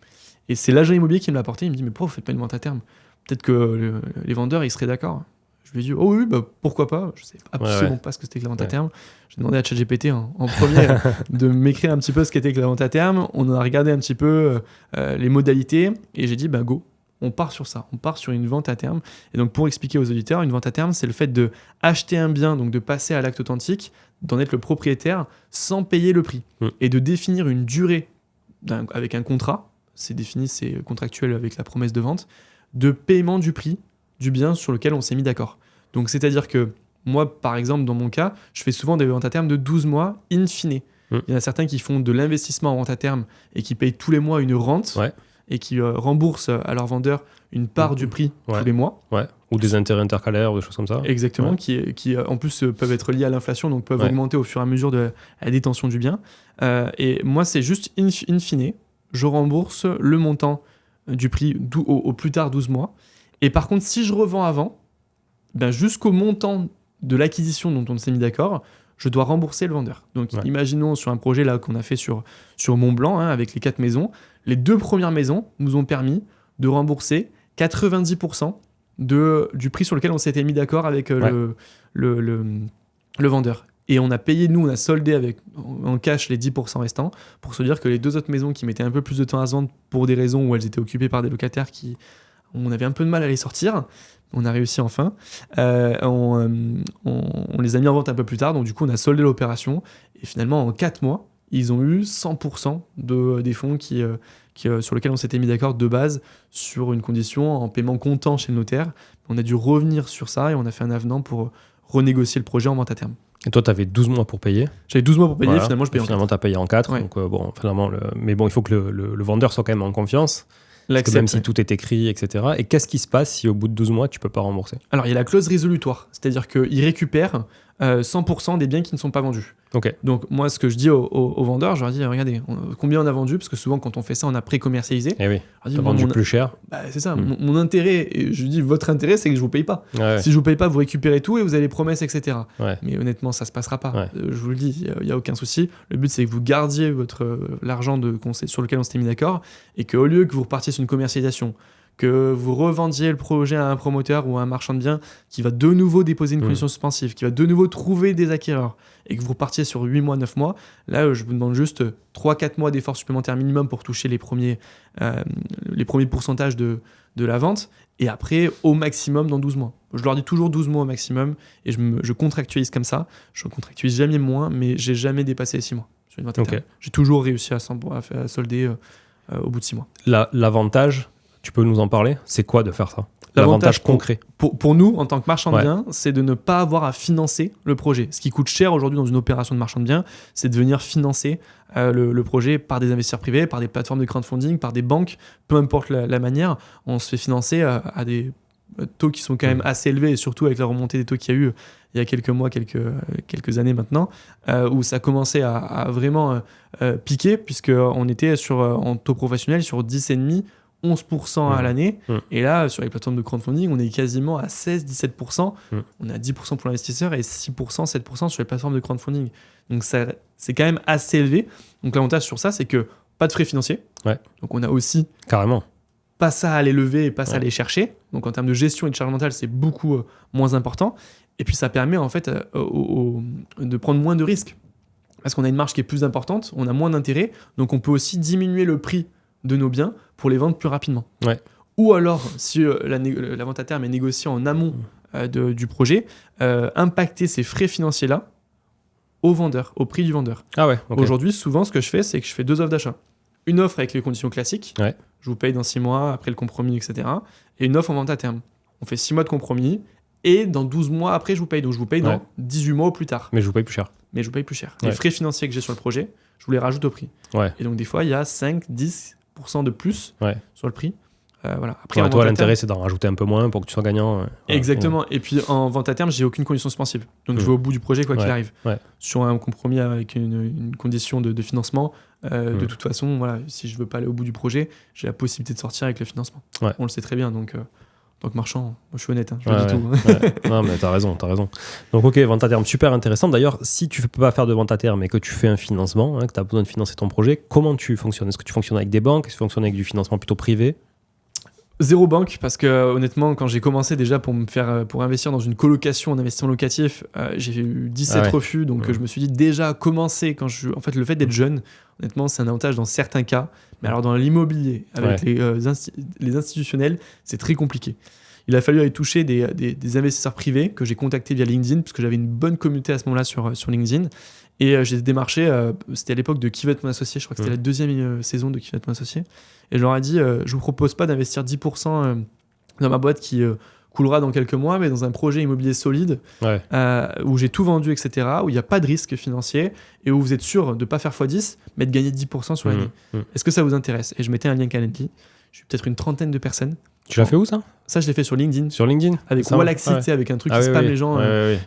Et c'est l'agent immobilier qui me l'a apporté, il me dit mais pourquoi vous faites pas une vente à terme? Peut-être que les vendeurs ils seraient d'accord. Je lui ai dit oh oui, pourquoi pas. Je ne savais absolument pas ce que c'était que la vente à terme. J'ai demandé à ChatGPT en premier de m'écrire un petit peu ce qu'était que la vente à terme. On a regardé un petit peu les modalités et j'ai dit go, on part sur ça, on part sur une vente à terme. Et donc pour expliquer aux auditeurs, une vente à terme, c'est le fait de acheter un bien, donc de passer à l'acte authentique, d'en être le propriétaire sans payer le prix et de définir une durée avec un contrat. C'est défini, c'est contractuel avec la promesse de vente, de paiement du prix du bien sur lequel on s'est mis d'accord. Donc c'est-à-dire que moi, par exemple, dans mon cas, je fais souvent des ventes à terme de 12 mois in fine. Il y en a certains qui font de l'investissement en vente à terme et qui payent tous les mois une rente et qui remboursent à leurs vendeurs une part du prix tous les mois. Ou des intérêts intercalaires ou des choses comme ça. Exactement, qui en plus peuvent être liés à l'inflation, donc peuvent augmenter au fur et à mesure de la détention du bien. Et moi, c'est juste in fine, je rembourse le montant du prix au plus tard 12 mois. Et par contre, si je revends avant, jusqu'au montant de l'acquisition dont on s'est mis d'accord, je dois rembourser le vendeur. Donc imaginons sur un projet là qu'on a fait sur Mont-Blanc, avec les 4 maisons, les 2 premières maisons nous ont permis de rembourser 90% du prix sur lequel on s'était mis d'accord avec le vendeur. Et on a soldé en cash les 10% restants pour se dire que les 2 autres maisons qui mettaient un peu plus de temps à se vendre pour des raisons où elles étaient occupées par des locataires on avait un peu de mal à les sortir. On a réussi enfin. On les a mis en vente un peu plus tard. Donc du coup, on a soldé l'opération. Et finalement, en 4 mois, ils ont eu 100% des fonds sur lesquels on s'était mis d'accord de base sur une condition en paiement comptant chez le notaire. On a dû revenir sur ça et on a fait un avenant pour renégocier le projet en vente à terme. Et toi, tu avais 12 mois pour payer. J'avais 12 mois pour payer, finalement je payais en 4. Finalement, tu as payé en 4. Ouais. Donc, finalement, mais bon, il faut que le vendeur soit quand même en confiance. Parce que même si tout est écrit, etc. Et qu'est-ce qui se passe si au bout de 12 mois, tu ne peux pas rembourser ? Alors, il y a la clause résolutoire, c'est-à-dire qu'il récupère 100% des biens qui ne sont pas vendus. Ok. Donc, moi, ce que je dis aux vendeurs, je leur dis, regardez, combien on a vendu ? Parce que souvent, quand on fait ça, on a pré-commercialisé. Eh oui, tu as vendu plus cher. C'est ça, mon intérêt, et je dis, votre intérêt, c'est que je ne vous paye pas. Ouais. Si je ne vous paye pas, vous récupérez tout et vous avez les promesses, etc. Ouais. Mais honnêtement, ça ne se passera pas. Ouais. Je vous le dis, il n'y a aucun souci. Le but, c'est que vous gardiez l'argent sur lequel on s'était mis d'accord et qu'au lieu que vous repartiez sur une commercialisation, que vous revendiez le projet à un promoteur ou à un marchand de biens qui va de nouveau déposer une condition suspensive, qui va de nouveau trouver des acquéreurs, et que vous repartiez sur 8 mois, 9 mois, là, je vous demande juste 3-4 mois d'efforts supplémentaires minimum pour toucher les premiers pourcentages de la vente, et après, au maximum, dans 12 mois. Je leur dis toujours 12 mois au maximum, et je contractualise comme ça. Je ne contractualise jamais moins, mais j'ai jamais dépassé les 6 mois sur une vente à terme. J'ai toujours réussi à solder au bout de 6 mois. L'avantage, tu peux nous en parler ? C'est quoi de faire ça ? L'avantage concret. Pour nous, en tant que marchand de biens, c'est de ne pas avoir à financer le projet. Ce qui coûte cher aujourd'hui dans une opération de marchand de biens, c'est de venir financer le projet par des investisseurs privés, par des plateformes de crowdfunding, par des banques, peu importe la manière. On se fait financer à des taux qui sont quand même assez élevés, et surtout avec la remontée des taux qu'il y a eu il y a quelques mois, quelques années maintenant, où ça commençait à vraiment piquer, puisqu'on était en taux professionnel sur 10,5%, 11% à l'année. Et là, sur les plateformes de crowdfunding, on est quasiment à 16-17%. On est à 10% pour l'investisseur et 6%, 7% sur les plateformes de crowdfunding. Donc, c'est quand même assez élevé. Donc, l'avantage sur ça, c'est que pas de frais financiers. Ouais. Donc, on a aussi carrément pas ça à aller lever et pas ça à aller chercher. Donc, en termes de gestion et de charge mentale, c'est beaucoup moins important. Et puis, ça permet en fait de prendre moins de risques. Parce qu'on a une marge qui est plus importante, on a moins d'intérêt. Donc, on peut aussi diminuer le prix de nos biens pour les vendre plus rapidement. Ouais. Ou alors, si la vente à terme est négociée en amont du projet, impacter ces frais financiers-là au vendeur, au prix du vendeur. Ah ouais, okay. Aujourd'hui, souvent, ce que je fais, c'est que je fais 2 offres d'achat. Une offre avec les conditions classiques, je vous paye dans 6 mois, après le compromis, etc. Et une offre en vente à terme. On fait 6 mois de compromis, et dans 12 mois après, je vous paye. Donc, je vous paye dans 18 mois au plus tard. Mais je vous paye plus cher. Les frais financiers que j'ai sur le projet, je vous les rajoute au prix. Et donc, des fois, il y a 5-10% de plus sur le prix. Voilà. Après, toi, l'intérêt, c'est d'en rajouter un peu moins pour que tu sois gagnant. Exactement. Et puis, en vente à terme, j'ai aucune condition suspensive. Donc, je vais au bout du projet, quoi qu'il arrive. Sur un compromis avec une condition de financement, de toute façon, voilà, si je veux pas aller au bout du projet, j'ai la possibilité de sortir avec le financement. On le sait très bien. Donc, en tant que marchand, moi, je suis honnête, je le dis tout. Non, mais t'as raison. Donc, ok, vente à terme, super intéressant. D'ailleurs, si tu peux pas faire de vente à terme et que tu fais un financement, que tu as besoin de financer ton projet, comment tu fonctionnes ? Est-ce que tu fonctionnes avec des banques ? Est-ce que tu fonctionnes avec du financement plutôt privé ? Zéro banque, parce que honnêtement, quand j'ai commencé déjà pour investir dans une colocation en investissement locatif, j'ai eu 17 refus, donc je me suis dit déjà commencer en fait, le fait d'être jeune, honnêtement, c'est un avantage dans certains cas, mais alors dans l'immobilier, avec les institutionnels, c'est très compliqué. Il a fallu aller toucher des investisseurs privés que j'ai contactés via LinkedIn, parce que j'avais une bonne communauté à ce moment-là sur LinkedIn. Et j'ai démarché, c'était à l'époque de Qui va être mon associé, je crois que c'était la 2e saison de Qui va être mon associé. Et je leur ai dit, je vous propose pas d'investir 10% dans ma boîte qui coulera dans quelques mois, mais dans un projet immobilier solide, où j'ai tout vendu, etc., où il n'y a pas de risque financier, et où vous êtes sûr de ne pas faire x10, mais de gagner 10% sur l'année. Est-ce que ça vous intéresse ? Et je mettais un lien Calendly. J'ai eu peut-être une 30aine de personnes. Tu l'as fait où ça ? Ça, je l'ai fait sur LinkedIn. Sur LinkedIn ? Avec Wallaxy, avec un truc qui spamme les gens,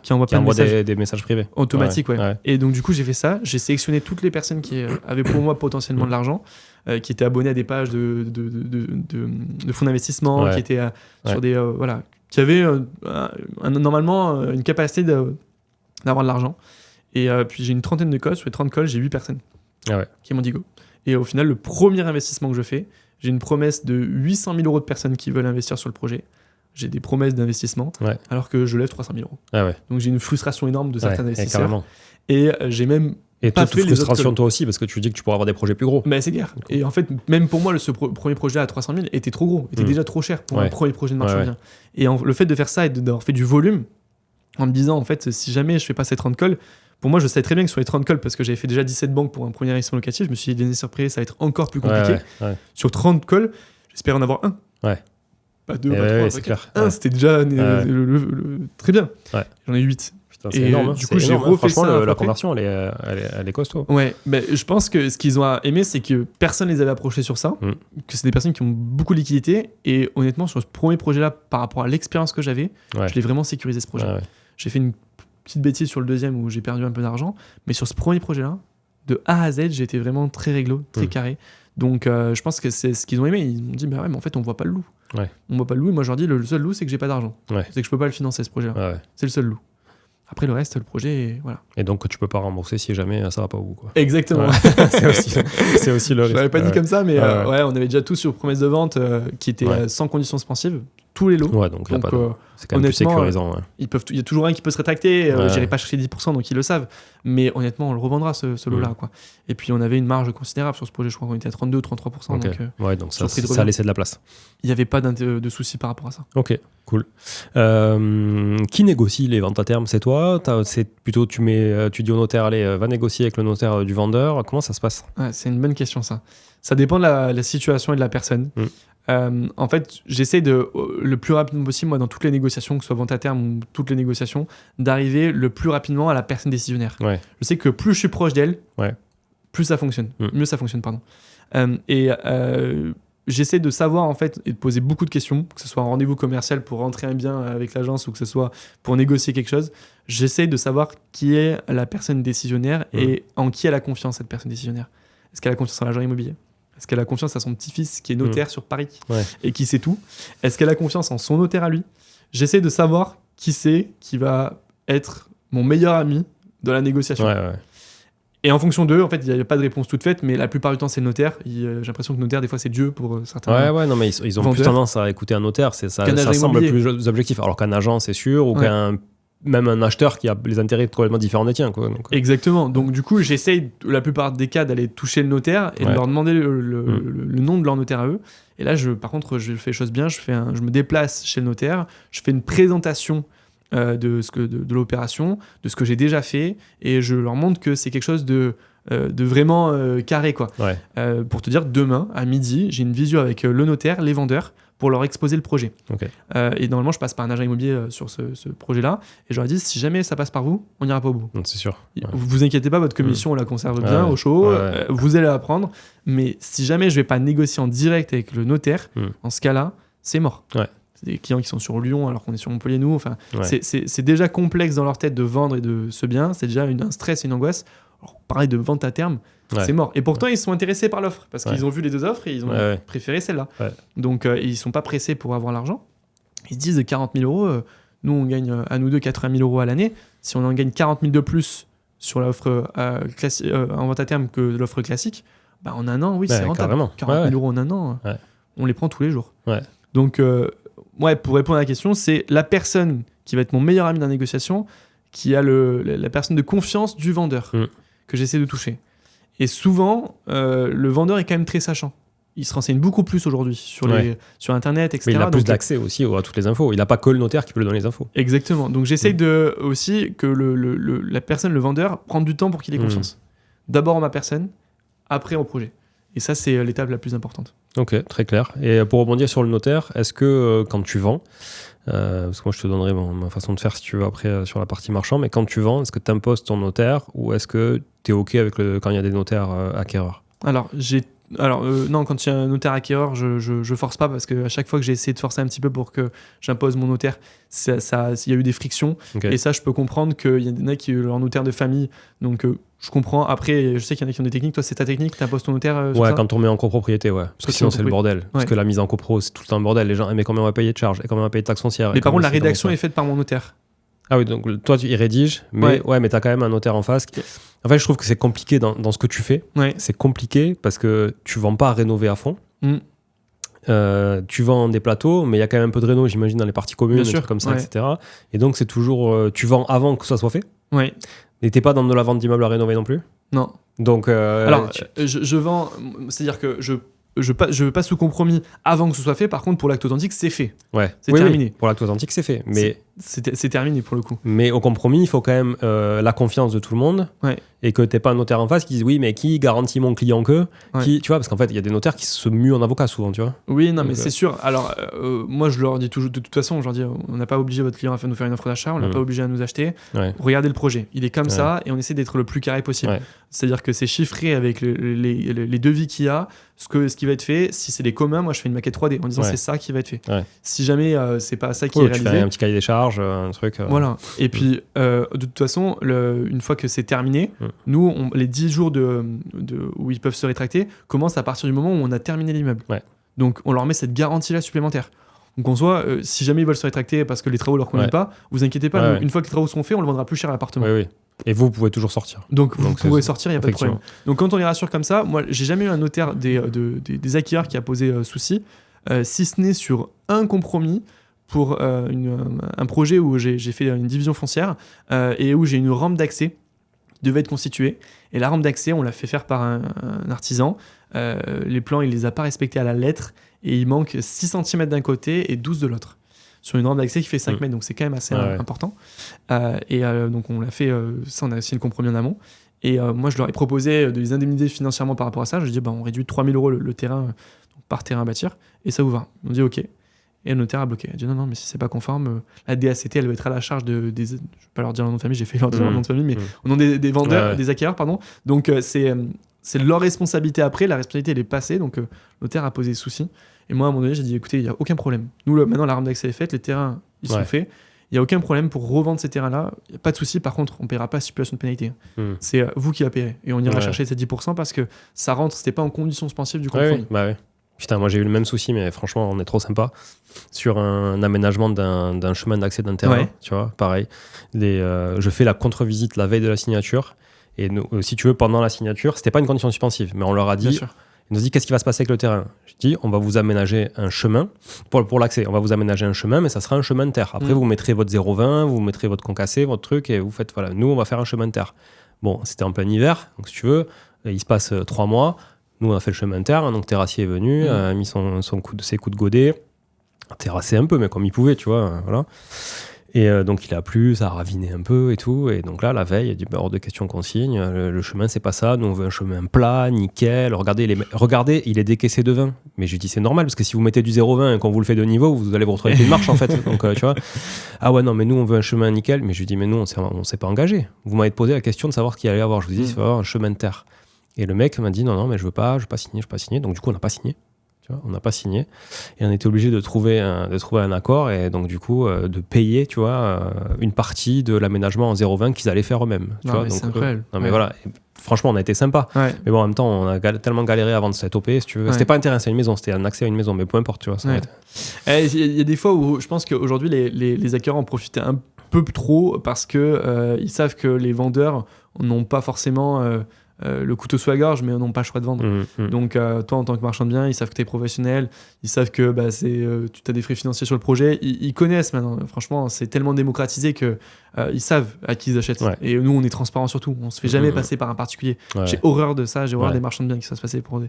qui envoie plein de messages. Des messages privés. Automatiques, Et donc, du coup, j'ai fait ça. J'ai sélectionné toutes les personnes qui avaient pour moi potentiellement de l'argent, qui étaient abonnés à des pages de fonds d'investissement, qui étaient sur des. Qui avaient normalement une capacité d'avoir de l'argent. Et puis, j'ai une 30aine de calls. Sur les 30 calls, j'ai 8 personnes qui m'ont dit go. Et au final, le premier investissement que je fais, j'ai une promesse de 800 000 € de personnes qui veulent investir sur le projet. J'ai des promesses d'investissement, alors que je lève 300 000 €. Donc j'ai une frustration énorme de certains investisseurs. Et j'ai même pas fait les frustration toi aussi, parce que tu dis que tu pourrais avoir des projets plus gros. Mais c'est clair. Et en fait, même pour moi, ce premier projet à 300 000 était trop gros, était déjà trop cher pour un premier projet de marchand de biens. Et le fait de faire ça et d'avoir fait du volume, en me disant, en fait, si jamais je fais pas ces 30 calls, pour moi, je savais très bien que sur les 30 calls, parce que j'avais fait déjà 17 banques pour un premier investissement locatif, je me suis dit, les années surprises, ça va être encore plus compliqué. Ouais. Sur 30 calls, j'espère en avoir un. Ouais. Pas 2, pas 3, c'est clair. un, c'était déjà très bien. Ouais. J'en ai 8. Putain, c'est énorme. Du coup, j'ai refait ça. La conversion, elle est costaud. Ouais, mais je pense que ce qu'ils ont aimé, c'est que personne les avait approchés sur ça, que c'est des personnes qui ont beaucoup de liquidité, et honnêtement, sur ce premier projet-là, par rapport à l'expérience que j'avais, je l'ai vraiment sécurisé ce projet. J'ai fait une petite bêtise sur le deuxième où j'ai perdu un peu d'argent, mais sur ce premier projet-là, de A à Z, j'ai été vraiment très réglo, très carré. Donc je pense que c'est ce qu'ils ont aimé. Ils m'ont dit, bah ouais, mais en fait, on voit pas le loup. Ouais. On voit pas le loup, et moi je leur dis, le seul loup, c'est que j'ai pas d'argent. Ouais. C'est que je peux pas le financer, ce projet-là. Ouais. C'est le seul loup. Après, le reste, le projet, voilà. Et donc, tu peux pas rembourser si jamais ça va pas au bout, quoi. Exactement. Ouais. c'est aussi le risque. Je l'avais pas dit comme ça, mais ouais, on avait déjà tout sur promesse de vente qui était sans conditions suspensives, tous les lots. Ouais, donc c'est quand même plus sécurisant. Il y a toujours un qui peut se rétracter, j'irai pas chercher 10%, donc ils le savent. Mais honnêtement, on le revendra, ce lot-là, quoi. Et puis, on avait une marge considérable sur ce projet, je crois qu'on était à 32 ou 33%. Okay. Donc ça a laissé de la place. Il n'y avait pas de soucis par rapport à ça. Ok, cool. Qui négocie les ventes à terme? C'est toi? C'est plutôt tu dis au notaire, allez, va négocier avec le notaire du vendeur. Comment ça se passe? C'est une bonne question, ça. Ça dépend de la situation et de la personne. En fait, j'essaie le plus rapidement possible, moi, dans toutes les négociations, que ce soit vente à terme ou toutes les négociations, d'arriver le plus rapidement à la personne décisionnaire. Ouais. Je sais que plus je suis proche d'elle, plus ça fonctionne. Mieux ça fonctionne, pardon. J'essaie de savoir, en fait, et de poser beaucoup de questions, que ce soit un rendez-vous commercial pour rentrer un bien avec l'agence ou que ce soit pour négocier quelque chose. J'essaie de savoir qui est la personne décisionnaire et en qui elle a confiance, cette personne décisionnaire. Est-ce qu'elle a confiance en l'agent immobilier? Est-ce qu'elle a confiance à son petit-fils qui est notaire sur Paris et qui sait tout? Est-ce qu'elle a confiance en son notaire à lui? J'essaie de savoir qui c'est qui va être mon meilleur ami de la négociation. Et en fonction d'eux, en fait, il n'y a pas de réponse toute faite, mais la plupart du temps, c'est le notaire. J'ai l'impression que le notaire, des fois, c'est Dieu pour certains. Non, mais ils ont plus tendance à écouter un notaire. Ça semble plus objectif. Alors qu'un agent, c'est sûr, ou même un acheteur qui a les intérêts complètement différents des tiens. Quoi. Donc, exactement. Donc, du coup, j'essaye, la plupart des cas, d'aller toucher le notaire et de leur demander le nom de leur notaire à eux. Et là, par contre, je fais les choses bien. Je me déplace chez le notaire. Je fais une présentation de l'opération, de ce que j'ai déjà fait, et je leur montre que c'est quelque chose de vraiment carré, quoi. Pour te dire, demain, à midi, j'ai une visio avec le notaire, les vendeurs, pour leur exposer le projet. Et normalement, je passe par un agent immobilier sur ce projet-là, et je leur dis, si jamais ça passe par vous, on n'ira pas au bout. C'est sûr. Vous inquiétez pas, votre commission, on la conserve bien au chaud, vous allez la prendre, mais si jamais je vais pas négocier en direct avec le notaire, en ce cas-là, c'est mort. C'est des clients qui sont sur Lyon alors qu'on est sur Montpellier, nous. Enfin, c'est déjà complexe dans leur tête de vendre et de ce bien. C'est déjà un stress et une angoisse. Alors, pareil, de vente à terme, c'est mort. Et pourtant, ils sont intéressés par l'offre parce qu'ils ont vu les deux offres et ils ont préféré celle-là. Donc, ils sont pas pressés pour avoir l'argent. Ils se disent 40 000 euros, nous, on gagne à nous deux 80 000 euros à l'année. Si on en gagne 40 000 de plus sur l'offre en vente à terme que l'offre classique, bah, en un an, oui, c'est rentable. Carrément. 40 000 euros en un an, on les prend tous les jours. Donc, pour répondre à la question, c'est la personne qui va être mon meilleur ami dans la négociation, qui a la personne de confiance du vendeur que j'essaie de toucher. Et souvent, le vendeur est quand même très sachant. Il se renseigne beaucoup plus aujourd'hui sur Internet, etc. Mais il a plus d'accès aussi à toutes les infos. Il n'a pas que le notaire qui peut lui donner les infos. Exactement. Donc j'essaie aussi que la personne, le vendeur, prenne du temps pour qu'il ait confiance. D'abord en ma personne, après au projet. Et ça, c'est l'étape la plus importante. Ok, très clair. Et pour rebondir sur le notaire, est-ce que quand tu vends, parce que moi je te donnerai ma façon de faire si tu veux après sur la partie marchand, mais quand tu vends, est-ce que tu imposes ton notaire ou est-ce que tu es OK avec quand il y a des notaires acquéreurs? Alors, non, quand il y a un notaire acquéreur, je force pas parce qu'à chaque fois que j'ai essayé de forcer un petit peu pour que j'impose mon notaire, il y a eu des frictions. Et ça, je peux comprendre qu'il y en a qui ont leur notaire de famille. Donc, je comprends. Après, je sais qu'il y en a qui ont des techniques. Toi, c'est ta technique? Tu imposes ton notaire sur ça? Quand on met en copropriété, parce que sinon, c'est le bordel. Parce que la mise en copro, c'est tout le temps le bordel. Les gens, mais combien on va payer de charges? Et combien on va payer de taxes foncières? Mais par contre, la rédaction est faite par mon notaire. Ah oui, donc toi, tu y rédiges, mais tu as quand même un notaire en face. En fait, je trouve que c'est compliqué dans ce que tu fais. C'est compliqué parce que tu vends pas à rénover à fond. Tu vends des plateaux, mais il y a quand même un peu de réno, j'imagine, dans les parties communes, des trucs comme ça, etc. Et donc, c'est toujours... tu vends avant que ça soit fait. Et t'es pas dans de la vente d'immeubles à rénover non plus? Non. Donc... Alors, je vends... C'est-à-dire que je passe sous compromis avant que ce soit fait. Par contre, pour l'acte authentique, c'est fait. C'est terminé. Oui. Pour l'acte authentique, c'est fait. Mais c'est terminé pour le coup. Mais au compromis, il faut quand même la confiance de tout le monde et que tu n'aies pas un notaire en face qui dise oui, mais qui garantit mon client que tu vois, parce qu'en fait, il y a des notaires qui se muent en avocat souvent, tu vois. Oui, non, mais c'est sûr. Alors, moi, je leur dis toujours, de toute façon, je leur dis, on n'a pas obligé votre client à nous faire une offre d'achat, on n'a pas obligé à nous acheter. Regardez le projet, il est comme ça et on essaie d'être le plus carré possible. C'est-à-dire que c'est chiffré avec les devis qu'il y a, ce qui va être fait. Si c'est des communs, moi, je fais une maquette 3D en disant c'est ça qui va être fait. Si jamais c'est pas ça qui est réalisé, tu fais un petit cahier des charges, un truc. Voilà. Et puis, de toute façon, une fois que c'est terminé, nous, les 10 jours où ils peuvent se rétracter commencent à partir du moment où on a terminé l'immeuble. Donc, on leur met cette garantie-là supplémentaire. Donc, en soi, si jamais ils veulent se rétracter parce que les travaux ne leur conviennent pas, vous inquiétez pas. Une fois que les travaux sont faits, on le vendra plus cher à l'appartement. Et vous pouvez toujours sortir. Donc vous pouvez sortir, il n'y a pas de problème. Donc, quand on les rassure comme ça, moi, j'ai jamais eu un notaire des acquéreurs qui a posé souci, si ce n'est sur un compromis pour un projet où j'ai fait une division foncière et où j'ai une rampe d'accès qui devait être constituée. Et la rampe d'accès, on l'a fait faire par un artisan. Les plans, il ne les a pas respectés à la lettre et il manque 6 cm d'un côté et 12 de l'autre. Sur une rampe d'accès qui fait 5 mètres, donc c'est quand même assez important. Donc on l'a fait, ça on a signé le compromis en amont. Et moi je leur ai proposé de les indemniser financièrement par rapport à ça. Je dis on réduit de 3 000 € le terrain par terrain à bâtir et ça vous va. Ils m'ont dit ok. Et le notaire a bloqué. Il a dit non, mais si c'est pas conforme, la DACT, elle va être à la charge je vais pas leur dire leur nom de famille, j'ai fait leur dire leur nom de famille, mais au nom des vendeurs, des acquéreurs, pardon. Donc c'est leur responsabilité après, la responsabilité elle est passée, donc le notaire a posé des soucis. Et moi à un moment donné, j'ai dit écoutez, il n'y a aucun problème. Nous, maintenant la rampe d'accès est faite, les terrains ils sont faits, il n'y a aucun problème pour revendre ces terrains-là, il n'y a pas de souci. Par contre, on ne paiera pas stipulation de pénalité. C'est vous qui la payerez. Et on ira chercher ces 10% parce que ça rentre, c'était pas en condition suspensive du compromis. Putain, moi j'ai eu le même souci, mais franchement, on est trop sympa. Sur un aménagement d'un chemin d'accès d'un terrain, tu vois, pareil. Je fais la contre-visite la veille de la signature. Et nous, si tu veux, pendant la signature, c'était pas une condition suspensive, mais on leur a dit, ils nous ont dit qu'est-ce qui va se passer avec le terrain. Je dis, on va vous aménager un chemin pour l'accès. On va vous aménager un chemin, mais ça sera un chemin de terre. Après, vous mettrez votre 0,20, vous mettrez votre concassé, votre truc, et vous faites, voilà, nous, on va faire un chemin de terre. Bon, c'était en plein hiver, donc si tu veux, il se passe 3 mois. Nous, on a fait le chemin de terre, donc terrassier est venu, a mis ses coups de godet, terrassé un peu, mais comme il pouvait, tu vois, voilà. Et donc, il a plu, ça a raviné un peu et tout. Et donc là, la veille, il a dit, hors de question qu'on signe, le chemin, c'est pas ça. Nous, on veut un chemin plat, nickel. Regardez, il est décaissé de 20. Mais je lui dis, c'est normal, parce que si vous mettez du 0,20 et qu'on vous le fait de niveau, vous allez vous retrouver avec une marche, en fait. Donc, tu vois. Ah ouais, non, mais nous, on veut un chemin nickel. Mais je lui dis, mais nous, on s'est pas engagé. Vous m'avez posé la question de savoir ce qu'il allait y avoir. Je vous dis, il va y avoir un chemin de terre. Et le mec m'a dit non, mais je veux pas signer. Donc du coup, on n'a pas signé. Tu vois, on n'a pas signé. Et on était obligé de trouver un accord et donc du coup de payer, tu vois, une partie de l'aménagement en 0,20 qu'ils allaient faire eux-mêmes. Tu vois, donc, c'est incroyable. Non mais voilà. Et franchement, on a été sympa. Mais bon, en même temps, on a tellement galéré avant de cette OP. Si tu veux, c'était pas un terrain, c'est une maison, c'était un accès à une maison, mais peu importe, tu vois. Il y a des fois où je pense qu'aujourd'hui les acquéreurs en profitaient un peu trop parce que ils savent que les vendeurs n'ont pas forcément le couteau sous la gorge, mais n'ont pas le choix de vendre. Donc, toi, en tant que marchand de biens, ils savent que tu es professionnel, ils savent que tu as des frais financiers sur le projet, ils connaissent maintenant. Franchement, c'est tellement démocratisé que ils savent à qui ils achètent. Et nous, on est transparent sur tout. On se fait jamais passer par un particulier. J'ai horreur de ça, j'ai horreur des marchands de biens qui se fassent passer pour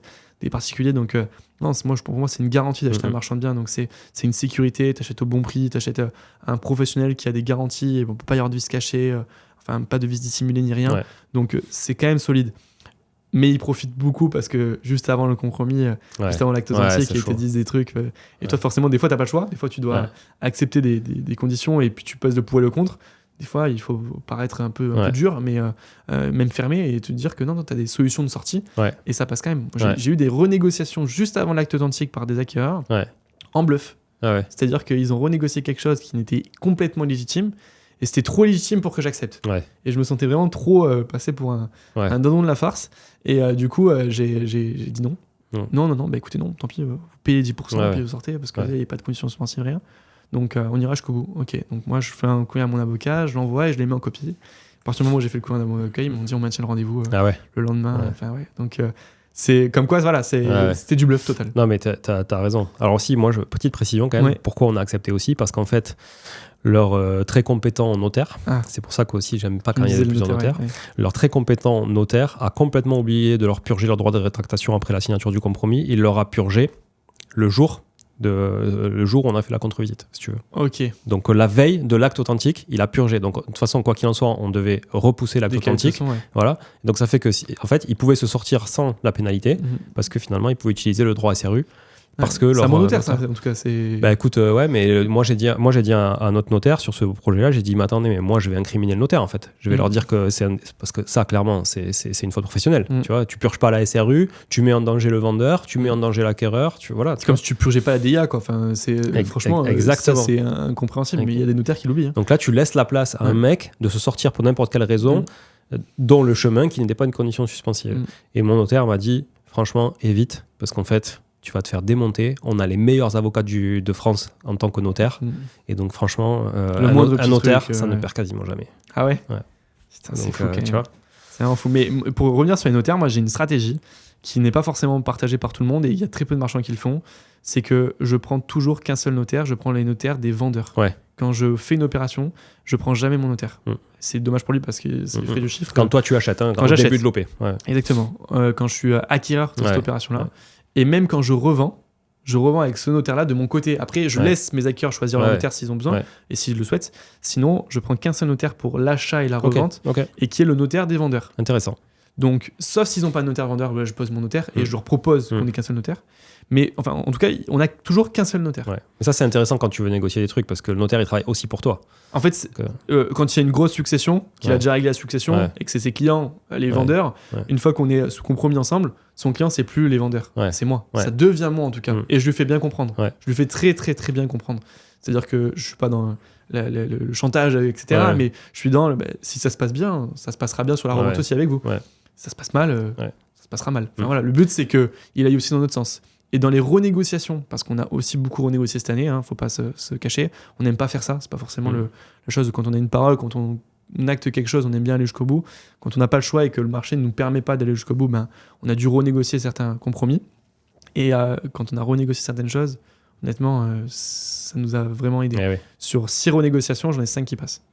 des particuliers. Donc, non, pour moi, c'est une garantie d'acheter un marchand de biens. Donc, c'est une sécurité, tu achètes au bon prix, tu achètes un professionnel qui a des garanties, et on peut pas y avoir de vis caché. Enfin, pas de vis dissimulée ni rien. Donc, c'est quand même solide. Mais ils profitent beaucoup parce que juste avant le compromis, juste avant l'acte authentique, ils te disent des trucs. Et toi, forcément, des fois, tu n'as pas le choix. Des fois, tu dois accepter des conditions et puis tu pèses le pour et le contre. Des fois, il faut paraître un peu dur, mais même fermé et te dire que non, tu as des solutions de sortie. Et ça passe quand même. J'ai eu des renégociations juste avant l'acte authentique par des acquéreurs en bluff. C'est-à-dire qu'ils ont renégocié quelque chose qui n'était complètement légitime. Et c'était trop légitime pour que j'accepte. Et je me sentais vraiment trop passé pour un dindon de la farce. Et du coup, j'ai dit non. Non, bah écoutez, non, tant pis, vous payez 10%, puis vous sortez, parce qu'il n'y a pas de conditions suspensives, rien. Donc, on ira jusqu'au bout. Ok, donc moi, je fais un courrier à mon avocat, je l'envoie et je les mets en copie. À partir du moment où j'ai fait le courrier à mon avocat, ils m'ont dit on maintient le rendez-vous le lendemain. Donc, c'est comme quoi, voilà, c'était du bluff total. Non, mais t'as raison. Alors aussi, moi, petite précision quand même, pourquoi on a accepté aussi, parce qu'en fait, leur très compétent notaire, c'est pour ça qu'aussi j'aime pas quand il y a plusieurs notaires, leur très compétent notaire a complètement oublié de leur purger leur droit de rétractation après la signature du compromis. Il leur a purgé le jour le jour où on a fait la contre-visite, si tu veux. Ok. Donc la veille de l'acte authentique, il a purgé. Donc de toute façon, quoi qu'il en soit, on devait repousser l'acte authentique. Voilà. Donc ça fait que, en fait, il pouvait se sortir sans la pénalité, parce que finalement, il pouvait utiliser le droit SRU. Parce que c'est un bon notaire, ça, en tout cas. C'est... Bah écoute, ouais, mais moi j'ai dit à notre notaire sur ce projet-là, j'ai dit, mais attendez, mais moi je vais incriminer le notaire en fait. Je vais leur dire que parce que ça, clairement, c'est une faute professionnelle. Tu vois, tu purges pas la SRU, tu mets en danger le vendeur, tu mets en danger l'acquéreur, voilà. C'est comme si tu purgeais pas la DIA, quoi. Enfin, franchement, exactement. Ça, c'est incompréhensible, mais il y a des notaires qui l'oublient. Donc là, tu laisses la place à un mec de se sortir pour n'importe quelle raison, dont le chemin qui n'était pas une condition suspensive. Et mon notaire m'a dit, franchement, évite, parce qu'en fait, tu vas te faire démonter. On a les meilleurs avocats de France en tant que notaire. Et donc, franchement, un notaire, ça ne perd quasiment jamais. Ah ouais, Putain, c'est fou, tu vois. C'est vraiment fou. Mais pour revenir sur les notaires, moi, j'ai une stratégie qui n'est pas forcément partagée par tout le monde, et il y a très peu de marchands qui le font. C'est que je prends toujours qu'un seul notaire. Je prends les notaires des vendeurs. Ouais. Quand je fais une opération, je prends jamais mon notaire. C'est dommage pour lui parce que c'est frais du chiffre. Quand toi, tu achètes, quand j'achète. Début de l'OP. Ouais. Exactement. Quand je suis acquéreur de cette opération-là. Ouais. Et même quand je revends avec ce notaire-là de mon côté. Après, je laisse mes acquéreurs choisir leur notaire s'ils ont besoin et s'ils le souhaitent. Sinon, je prends qu'un seul notaire pour l'achat et la revente et qui est le notaire des vendeurs. Intéressant. Donc, sauf s'ils n'ont pas de notaire-vendeur, je pose mon notaire et je leur propose qu'on ait qu'un seul notaire. Mais enfin, en tout cas, on n'a toujours qu'un seul notaire. Ouais. Mais ça, c'est intéressant quand tu veux négocier des trucs parce que le notaire, il travaille aussi pour toi. En fait, quand il y a une grosse succession, qu'il a déjà réglé la succession et que c'est ses clients, les vendeurs, une fois qu'on est sous compromis ensemble, son client, c'est plus les vendeurs, c'est moi. Ça devient moi en tout cas. Et je lui fais bien comprendre. Je lui fais très, très, très bien comprendre. C'est-à-dire que je suis pas dans le chantage, etc. Mais je suis dans si ça se passe bien, ça se passera bien sur la revente aussi avec vous. Ça se passe mal, ça se passera mal. Enfin, voilà, le but, c'est qu'il aille aussi dans notre sens. Et dans les renégociations, parce qu'on a aussi beaucoup renégocié cette année, faut pas se cacher, on n'aime pas faire ça. C'est pas forcément la chose. Quand on a une parole, quand on acte quelque chose, on aime bien aller jusqu'au bout. Quand on n'a pas le choix et que le marché ne nous permet pas d'aller jusqu'au bout, on a dû renégocier certains compromis. Et quand on a renégocié certaines choses, honnêtement, ça nous a vraiment aidé. Sur 6 renégociations, j'en ai 5 qui passent.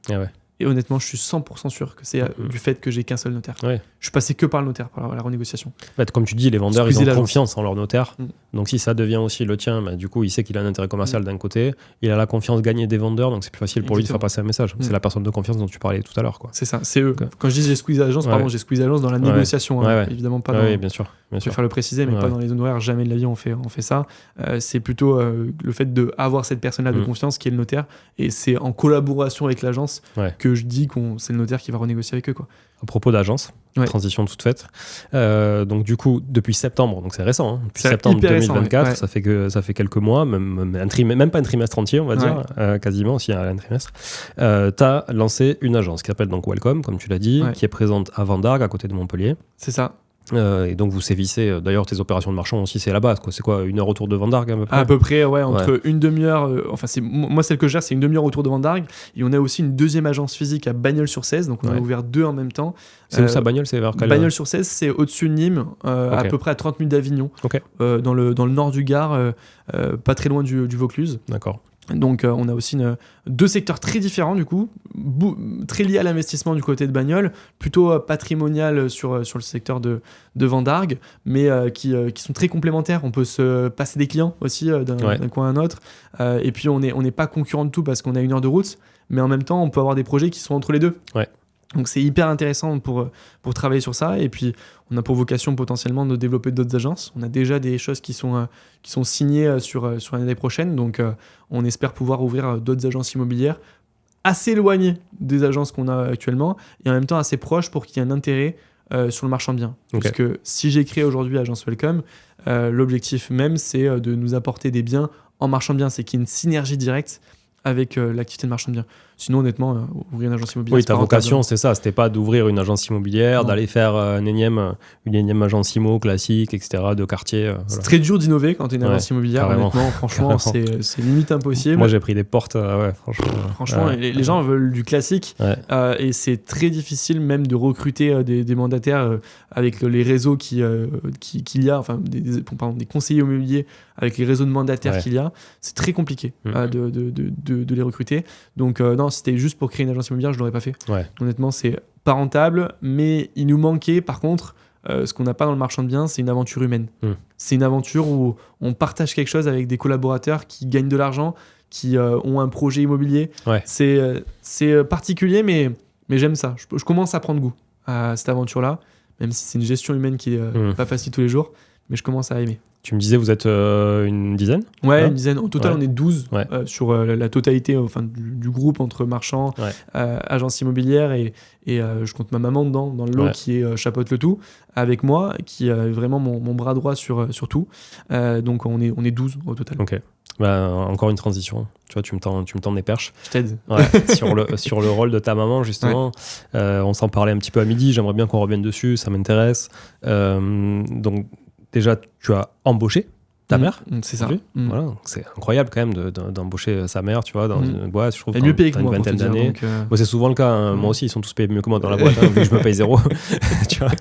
Et honnêtement, je suis 100% sûr que c'est du fait que j'ai qu'un seul notaire. Je suis passé que par le notaire, par la renégociation. En fait, comme tu dis, les vendeurs, ils ont confiance en leur notaire. Donc si ça devient aussi le tien, du coup, il sait qu'il a un intérêt commercial d'un côté. Il a la confiance gagnée des vendeurs, donc c'est plus facile pour lui de faire passer un message. C'est la personne de confiance dont tu parlais tout à l'heure. C'est ça, c'est eux. Quand je dis j'ai squeeze l'agence, j'ai squeeze l'agence dans la négociation. Évidemment pas dans... Oui, bien sûr. Je vais faire le préciser, mais pas dans les honoraires. Jamais de la vie on fait ça. C'est plutôt le fait d'avoir cette personne-là de confiance qui est le notaire. Et c'est en collaboration avec l'agence que je dis c'est le notaire qui va renégocier avec eux. À propos d'agence, transition toute faite. Donc du coup, depuis septembre, donc c'est récent, depuis septembre 2024, ça fait quelques mois, même pas un trimestre entier, on va dire, quasiment, aussi un trimestre. Tu as lancé une agence qui s'appelle donc Welcome, comme tu l'as dit, qui est présente à Vendargues, à côté de Montpellier. C'est ça. Et donc vous sévissez, d'ailleurs tes opérations de marchand aussi, c'est la base, c'est quoi, 1 heure autour de Vendargues à peu près, entre une demi-heure, moi celle que je gère c'est une demi-heure autour de Vendargues, et on a aussi une deuxième agence physique à Bagnols-sur-Cèze, donc on a ouvert 2 en même temps. C'est où ça, Bagnols, c'est vers quel... Bagnols-sur-Cèze, c'est au-dessus de Nîmes, à peu près à 30 minutes d'Avignon, dans le nord du Gard, pas très loin du Vaucluse. D'accord. Donc on a aussi 2 secteurs très différents du coup, très liés à l'investissement du côté de Bagnols, plutôt patrimonial sur le secteur de Vendargues, mais qui sont très complémentaires. On peut se passer des clients aussi d'un coin à un autre, et puis on n'est pas concurrent de tout parce qu'on a 1 heure de route, mais en même temps on peut avoir des projets qui sont entre les deux. Donc c'est hyper intéressant pour travailler sur ça, et puis on a pour vocation potentiellement de développer d'autres agences. On a déjà des choses qui sont signées sur l'année prochaine, donc on espère pouvoir ouvrir d'autres agences immobilières assez éloignées des agences qu'on a actuellement, et en même temps assez proches pour qu'il y ait un intérêt sur le marchand de biens. Parce que si j'ai créé aujourd'hui Agence Welcome, l'objectif même c'est de nous apporter des biens en marchand de biens, c'est qu'il y ait une synergie directe avec l'activité de marchand de biens. Sinon, honnêtement, ouvrir une agence immobilière... Oui, ta vocation, c'est ça. C'était pas d'ouvrir une agence immobilière, d'aller faire une énième agence immo classique, etc., de quartier. C'est très dur d'innover quand tu es une agence immobilière. Carrément. Honnêtement, franchement, c'est limite impossible. Moi, j'ai pris des portes, franchement, les gens veulent du classique. Et c'est très difficile même de recruter des mandataires avec les réseaux qu'il y a, enfin, des conseillers immobiliers avec les réseaux de mandataires qu'il y a. C'est très compliqué de les recruter. Donc, non, c'était juste pour créer une agence immobilière, je l'aurais pas fait. Honnêtement, c'est pas rentable, mais il nous manquait par contre ce qu'on n'a pas dans le marchand de biens, c'est une aventure humaine. Mm. C'est une aventure où on partage quelque chose avec des collaborateurs qui gagnent de l'argent, qui ont un projet immobilier. Ouais. C'est particulier, mais j'aime ça. Je commence à prendre goût à cette aventure-là, même si c'est une gestion humaine qui est pas facile tous les jours, mais je commence à aimer. Tu me disais, vous êtes une dizaine ? Ouais, une dizaine. Au total, Ouais. on est 12 Ouais. sur la totalité du groupe entre marchands, agences immobilières et je compte ma maman dans le lot qui chapeaute le tout avec moi, qui est vraiment mon bras droit sur tout. Donc on est 12 au total. Ok. Bah, encore une transition. Tu vois, tu me tends des perches. Je t'aide. Ouais, sur le rôle de ta maman, justement. On s'en parlait un petit peu à midi. J'aimerais bien qu'on revienne dessus. Ça m'intéresse. Donc, déjà, tu as embauché ta mère. C'est ça. Voilà, c'est incroyable quand même d'embaucher sa mère, tu vois, dans une boîte. Je trouve. Elle est mieux payée que une moi, vingtaine pour te dire, d'années. donc, C'est souvent le cas. Hein. Moi aussi, ils sont tous payés mieux que moi dans la boîte, vu que je me paye 0. Tu vois,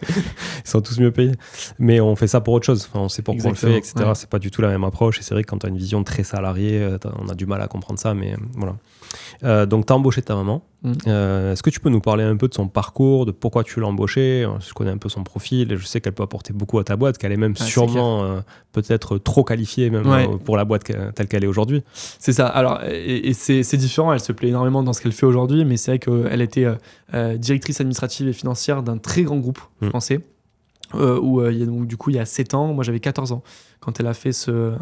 ils sont tous mieux payés. Mais on fait ça pour autre chose. Enfin, on sait pourquoi on le fait, etc. Ouais. C'est pas du tout la même approche. Et c'est vrai que quand tu as une vision très salariée, on a du mal à comprendre ça. Mais voilà. Donc, tu as embauché ta maman. Est-ce que tu peux nous parler un peu de son parcours, de pourquoi tu l'as embauchée ? Je connais un peu son profil et je sais qu'elle peut apporter beaucoup à ta boîte, qu'elle est même sûrement peut-être trop qualifiée même pour la boîte telle qu'elle est aujourd'hui. C'est ça. Alors, et c'est différent. Elle se plaît énormément dans ce qu'elle fait aujourd'hui, mais c'est vrai qu'elle était directrice administrative et financière d'un très grand groupe français. Où du coup il y a 7 ans, moi j'avais 14 ans quand elle a fait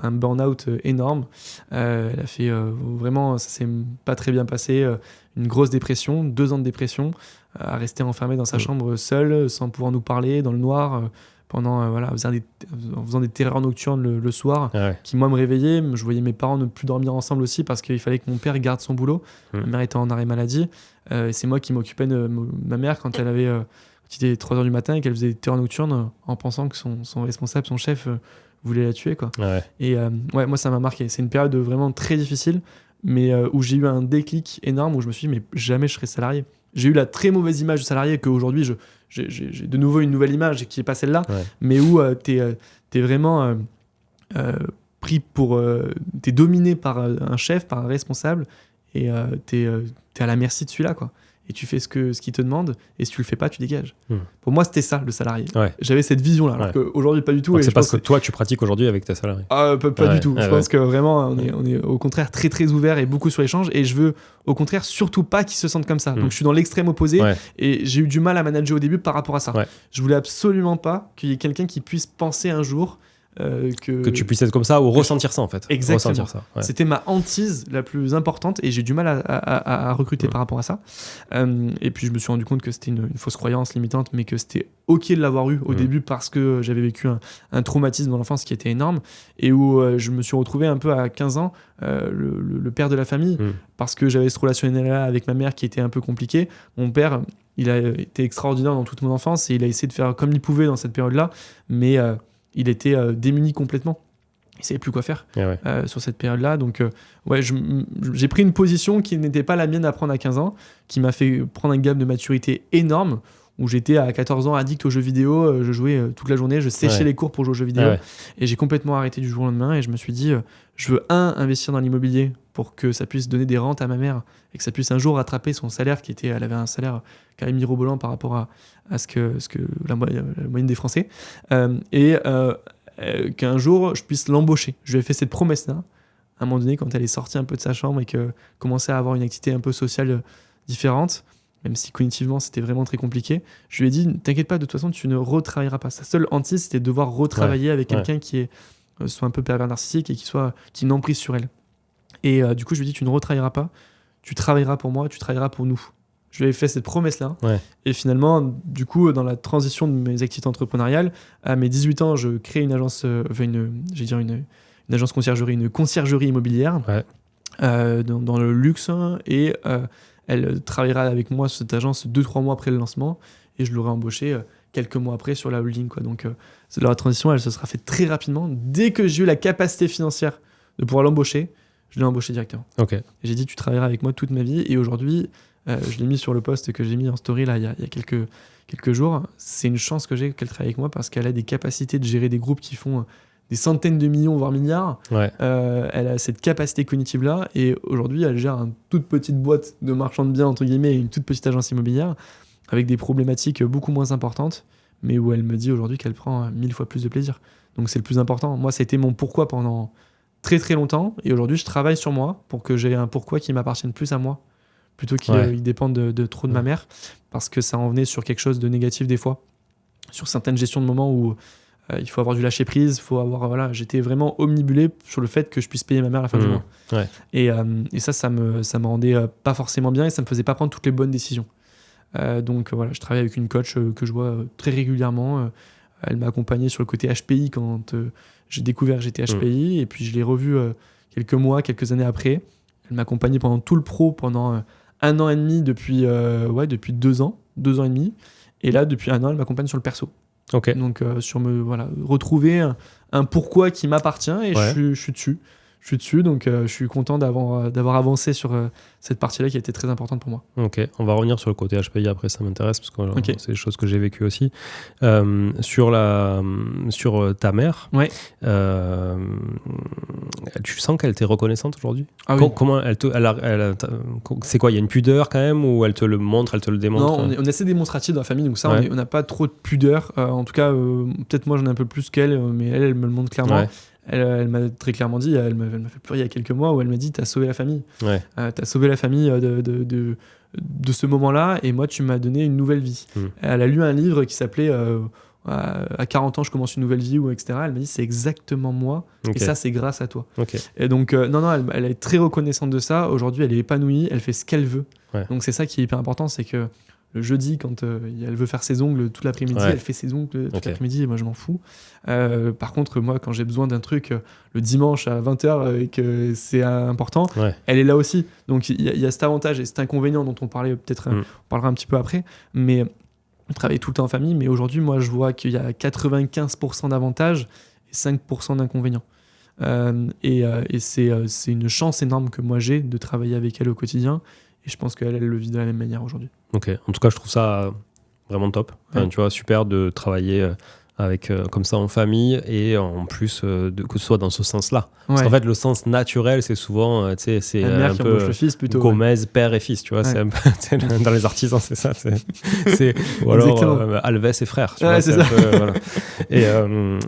un burn-out énorme. Elle a fait vraiment, ça s'est pas très bien passé, une grosse dépression, 2 ans de dépression, à rester enfermée dans sa chambre seule, sans pouvoir nous parler, dans le noir, pendant en faisant des terreurs nocturnes le soir, qui moi me réveillaient. Je voyais mes parents ne plus dormir ensemble aussi parce qu'il fallait que mon père garde son boulot. Ma mère était en arrêt maladie, et c'est moi qui m'occupais de ma mère quand elle avait il était 3h du matin et qu'elle faisait des terreurs nocturnes en pensant que son responsable, son chef, voulait la tuer, quoi. Et moi ça m'a marqué. C'est une période vraiment très difficile, mais où j'ai eu un déclic énorme, où je me suis dit mais jamais je serai salarié. J'ai eu la très mauvaise image du salarié, qu'aujourd'hui j'ai de nouveau une nouvelle image qui n'est pas celle-là, mais où t'es vraiment pris pour... t'es dominé par un chef, par un responsable, et t'es à la merci de celui-là, quoi. Et tu fais ce qu'il te demande, et si tu le fais pas, tu dégages. Pour moi, c'était ça, le salarié. J'avais cette vision-là, alors qu'aujourd'hui, pas du tout. Donc c'est pas ce que toi, tu pratiques aujourd'hui avec tes salariés. Pas du tout. Je pense que vraiment, on est au contraire très, très ouvert et beaucoup sur l'échange, et je veux, au contraire, surtout pas qu'ils se sentent comme ça. Donc je suis dans l'extrême opposé, et j'ai eu du mal à manager au début par rapport à ça. Je voulais absolument pas qu'il y ait quelqu'un qui puisse penser un jour que tu puisses être comme ça ou ressentir ça, en fait. Exactement. Ressentir ça, c'était ma hantise la plus importante, et j'ai du mal à recruter par rapport à ça. Et puis je me suis rendu compte que c'était une fausse croyance limitante, mais que c'était ok de l'avoir eu au début, parce que j'avais vécu un traumatisme dans l'enfance qui était énorme, et où je me suis retrouvé un peu à 15 ans le père de la famille, parce que j'avais ce relationnel-là avec ma mère qui était un peu compliqué. Mon père, il a été extraordinaire dans toute mon enfance, et il a essayé de faire comme il pouvait dans cette période-là, mais il était démuni complètement. Il ne savait plus quoi faire sur cette période-là. Donc, j'ai pris une position qui n'était pas la mienne à prendre à 15 ans, qui m'a fait prendre un gap de maturité énorme, où j'étais à 14 ans addict aux jeux vidéo, je jouais toute la journée, je séchais les cours pour jouer aux jeux vidéo, et j'ai complètement arrêté du jour au lendemain, et je me suis dit, je veux investir dans l'immobilier pour que ça puisse donner des rentes à ma mère, et que ça puisse un jour rattraper son salaire, elle avait un salaire quand même mirobolant par rapport à ce que la moyenne des Français, et qu'un jour je puisse l'embaucher. Je lui ai fait cette promesse-là, à un moment donné, quand elle est sortie un peu de sa chambre et que commençait à avoir une activité un peu sociale différente, même si cognitivement c'était vraiment très compliqué. Je lui ai dit, t'inquiète pas, de toute façon tu ne retravailleras pas. Sa seule hantise, c'était de devoir retravailler avec quelqu'un qui soit un peu pervers narcissique et qui ait une emprise sur elle. Et du coup je lui ai dit, tu ne retravailleras pas, tu travailleras pour moi, tu travailleras pour nous. Je lui ai fait cette promesse-là. Et finalement, du coup, dans la transition de mes activités entrepreneuriales, à mes 18 ans, je crée une agence, une agence conciergerie, une conciergerie immobilière dans le luxe, et elle travaillera avec moi sur cette agence 2-3 mois après le lancement, et je l'aurai embauchée quelques mois après sur la holding, quoi. Donc la transition, elle se sera faite très rapidement. Dès que j'ai eu la capacité financière de pouvoir l'embaucher, je l'ai embauché directement. Et j'ai dit, tu travailleras avec moi toute ma vie. Et aujourd'hui, je l'ai mis sur le post que j'ai mis en story là, il y a quelques jours. C'est une chance que j'ai qu'elle travaille avec moi, parce qu'elle a des capacités de gérer des groupes qui font des centaines de millions, voire milliards. Elle a cette capacité cognitive-là, et aujourd'hui, elle gère une toute petite boîte de marchand de biens, entre guillemets, une toute petite agence immobilière, avec des problématiques beaucoup moins importantes, mais où elle me dit aujourd'hui qu'elle prend 1000 fois plus de plaisir. Donc c'est le plus important. Moi, ça a été mon pourquoi pendant très très longtemps, et aujourd'hui je travaille sur moi pour que j'ai un pourquoi qui m'appartienne plus à moi, plutôt qu'il dépende de trop de ma mère, parce que ça en venait sur quelque chose de négatif des fois, sur certaines gestions de moments où il faut avoir du lâcher prise, j'étais vraiment omnibulé sur le fait que je puisse payer ma mère à la fin du mois. Et ça me rendait pas forcément bien, et ça me faisait pas prendre toutes les bonnes décisions. Donc voilà, je travaille avec une coach que je vois très régulièrement. Elle m'a accompagné sur le côté HPI quand j'ai découvert que j'étais HPI, et puis je l'ai revue quelques années après. Elle m'a accompagné pendant tout le pro, pendant 1 an et demi, depuis 2 ans et demi. Et là, depuis 1 an, elle m'accompagne sur le perso. Ok. Donc, retrouver un pourquoi qui m'appartient, et je suis dessus. Donc je suis content d'avoir avancé sur cette partie-là qui a été très importante pour moi. Ok, on va revenir sur le côté HPI après, ça m'intéresse parce que c'est des choses que j'ai vécues aussi. Sur ta mère, tu sens qu'elle t'est reconnaissante aujourd'hui? Comment c'est quoi? Il y a une pudeur quand même, ou elle te le montre, elle te le démontre? Non, on est assez démonstratif dans la famille, donc ça, on n'a pas trop de pudeur. En tout cas, peut-être moi j'en ai un peu plus qu'elle, mais elle me le montre clairement. Elle m'a très clairement dit, elle m'a fait pleurer il y a quelques mois, où elle m'a dit: t'as sauvé la famille. T'as sauvé la famille de ce moment-là, et moi tu m'as donné une nouvelle vie. Elle a lu un livre qui s'appelait à 40 ans je commence une nouvelle vie, ou etc. Elle m'a dit: c'est exactement moi, et ça c'est grâce à toi. Et donc elle est très reconnaissante de ça. Aujourd'hui elle est épanouie, elle fait ce qu'elle veut. Donc c'est ça qui est hyper important, c'est que le jeudi, quand elle veut faire ses ongles toute l'après-midi, elle fait ses ongles toute l'après-midi, et moi je m'en fous. Par contre, moi, quand j'ai besoin d'un truc le dimanche à 20h et que c'est important, elle est là aussi. Donc il y a cet avantage et cet inconvénient dont on parlait peut-être, on parlera un petit peu après, mais on travaille tout le temps en famille. Mais aujourd'hui, moi je vois qu'il y a 95% d'avantages et 5% d'inconvénients. Et c'est une chance énorme que moi j'ai de travailler avec elle au quotidien. Et je pense qu'elle le vit de la même manière aujourd'hui. Ok, en tout cas, je trouve ça vraiment top. Tu vois, super de travailler avec comme ça en famille, et en plus que ce soit dans ce sens-là. Parce qu'en fait, le sens naturel, c'est souvent, c'est un peu le fils plutôt. Gomez, père et fils, tu vois. C'est un peu, dans les artisans, c'est ça. Ou alors Alves et frères. Tu vois, c'est ça. Voilà.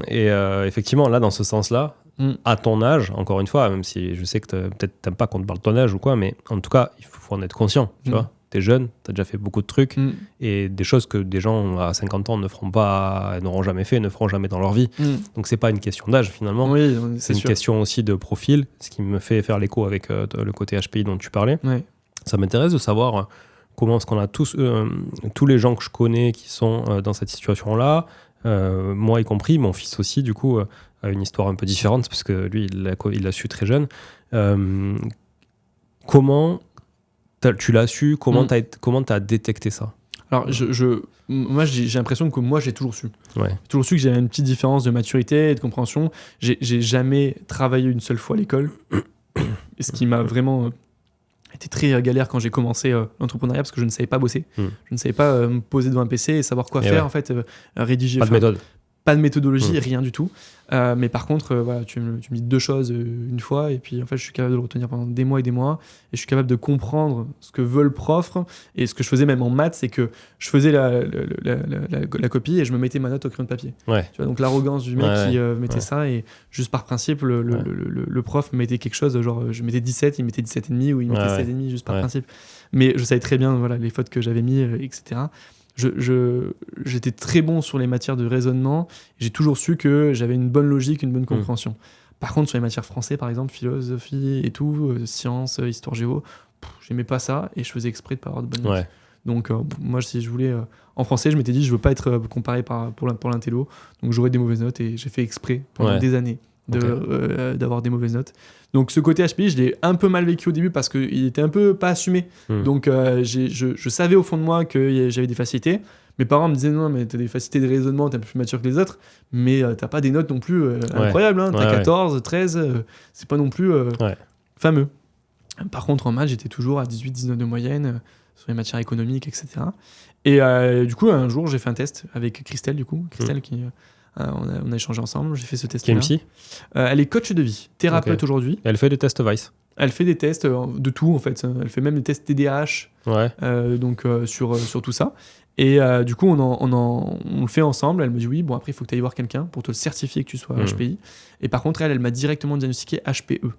Et effectivement, là, dans ce sens-là, à ton âge, encore une fois, même si je sais que peut-être t'aimes pas qu'on te parle de ton âge ou quoi, mais en tout cas, il faut en être conscient, tu vois. T'es jeune, t'as déjà fait beaucoup de trucs, et des choses que des gens à 50 ans ne feront pas, n'auront jamais fait, ne feront jamais dans leur vie. Donc c'est pas une question d'âge finalement, c'est une question aussi de profil, ce qui me fait faire l'écho avec le côté HPI dont tu parlais. Ça m'intéresse de savoir comment est-ce qu'on a tous les gens que je connais qui sont dans cette situation-là, moi y compris, mon fils aussi du coup, a une histoire un peu différente parce que lui il l'a su très jeune. Comment tu l'as su? Comment t'as détecté ça? Alors, moi, j'ai l'impression que moi, j'ai toujours su. J'ai toujours su que j'avais une petite différence de maturité et de compréhension. J'ai jamais travaillé une seule fois à l'école. Et ce qui m'a vraiment été très galère quand j'ai commencé l'entrepreneuriat, parce que je ne savais pas bosser. Je ne savais pas me poser devant un PC et savoir quoi faire, en fait, rédiger. Pas de méthode. Pas de méthodologie, rien du tout. Mais par contre, tu me dis 2 choses une fois, et puis en fait, je suis capable de le retenir pendant des mois et des mois, et je suis capable de comprendre ce que veut le prof. Et ce que je faisais même en maths, c'est que je faisais la copie et je me mettais ma note au crayon de papier. Tu vois, donc l'arrogance du mec qui mettait ça, et juste par principe, le prof mettait quelque chose, genre je mettais 17, il mettait 17,5, ou il mettait 16,5, juste par principe. Mais je savais très bien les fautes que j'avais mis, etc. J'étais très bon sur les matières de raisonnement. J'ai toujours su que j'avais une bonne logique, une bonne compréhension. Par contre, sur les matières français, par exemple, philosophie et tout, sciences, histoire géo, j'aimais pas ça, et je faisais exprès de pas avoir de bonnes notes. Donc moi, si je voulais en français, je m'étais dit je veux pas être comparé pour l'intello, donc j'aurais des mauvaises notes, et j'ai fait exprès pendant des années d'avoir des mauvaises notes. Donc ce côté HPI, je l'ai un peu mal vécu au début parce qu'il était un peu pas assumé. Donc je savais au fond de moi que j'avais des facilités. Mes parents me disaient: non, mais t'as des facilités de raisonnement, t'es un peu plus mature que les autres, mais t'as pas des notes non plus incroyables. Hein. T'as 14, 13, c'est pas non plus fameux. Par contre, en maths, j'étais toujours à 18, 19 de moyenne sur les matières économiques, etc. Et du coup, un jour, j'ai fait un test avec Christelle, qui... on a échangé ensemble, j'ai fait ce test-là. Qui est MC ? Elle est coach de vie, thérapeute aujourd'hui. Elle fait des tests Vice. Elle fait des tests de tout, en fait. Elle fait même des tests TDAH, donc sur tout ça. Et du coup, on le fait ensemble. Elle me dit oui, bon, après, il faut que tu ailles voir quelqu'un pour te le certifier que tu sois HPI. Et par contre, elle m'a directement diagnostiqué HPE.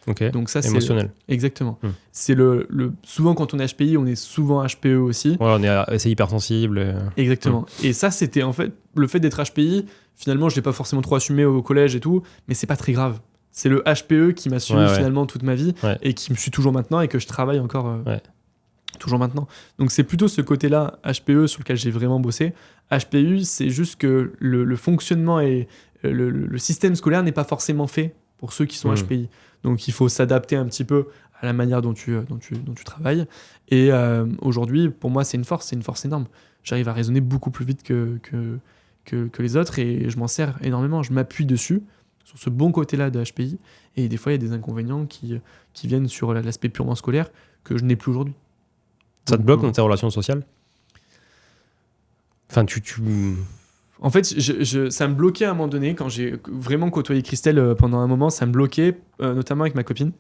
Ok. Donc ça, émotionnel. Exactement. C'est souvent, quand on est HPI, on est souvent HPE aussi. Ouais, on est assez hypersensible. Exactement. Et ça, c'était en fait, le fait d'être HPI, finalement, je l'ai pas forcément trop assumé au collège et tout, mais c'est pas très grave. C'est le HPE qui m'a suivi finalement toute ma vie et qui me suit toujours maintenant et que je travaille encore toujours maintenant. Donc c'est plutôt ce côté-là, HPE, sur lequel j'ai vraiment bossé. HPU, c'est juste que le fonctionnement et le système scolaire n'est pas forcément fait pour ceux qui sont HPI. Donc il faut s'adapter un petit peu à la manière dont tu travailles. Et aujourd'hui, pour moi, c'est une force énorme. J'arrive à raisonner beaucoup plus vite que les autres et je m'en sers énormément. Je m'appuie dessus, sur ce bon côté-là de HPI. Et des fois, il y a des inconvénients qui viennent sur l'aspect purement scolaire que je n'ai plus aujourd'hui. Ça te bloque dans tes relations sociales ? Enfin, En fait, ça me bloquait à un moment donné, quand j'ai vraiment côtoyé Christelle pendant un moment, ça me bloquait, notamment avec ma copine,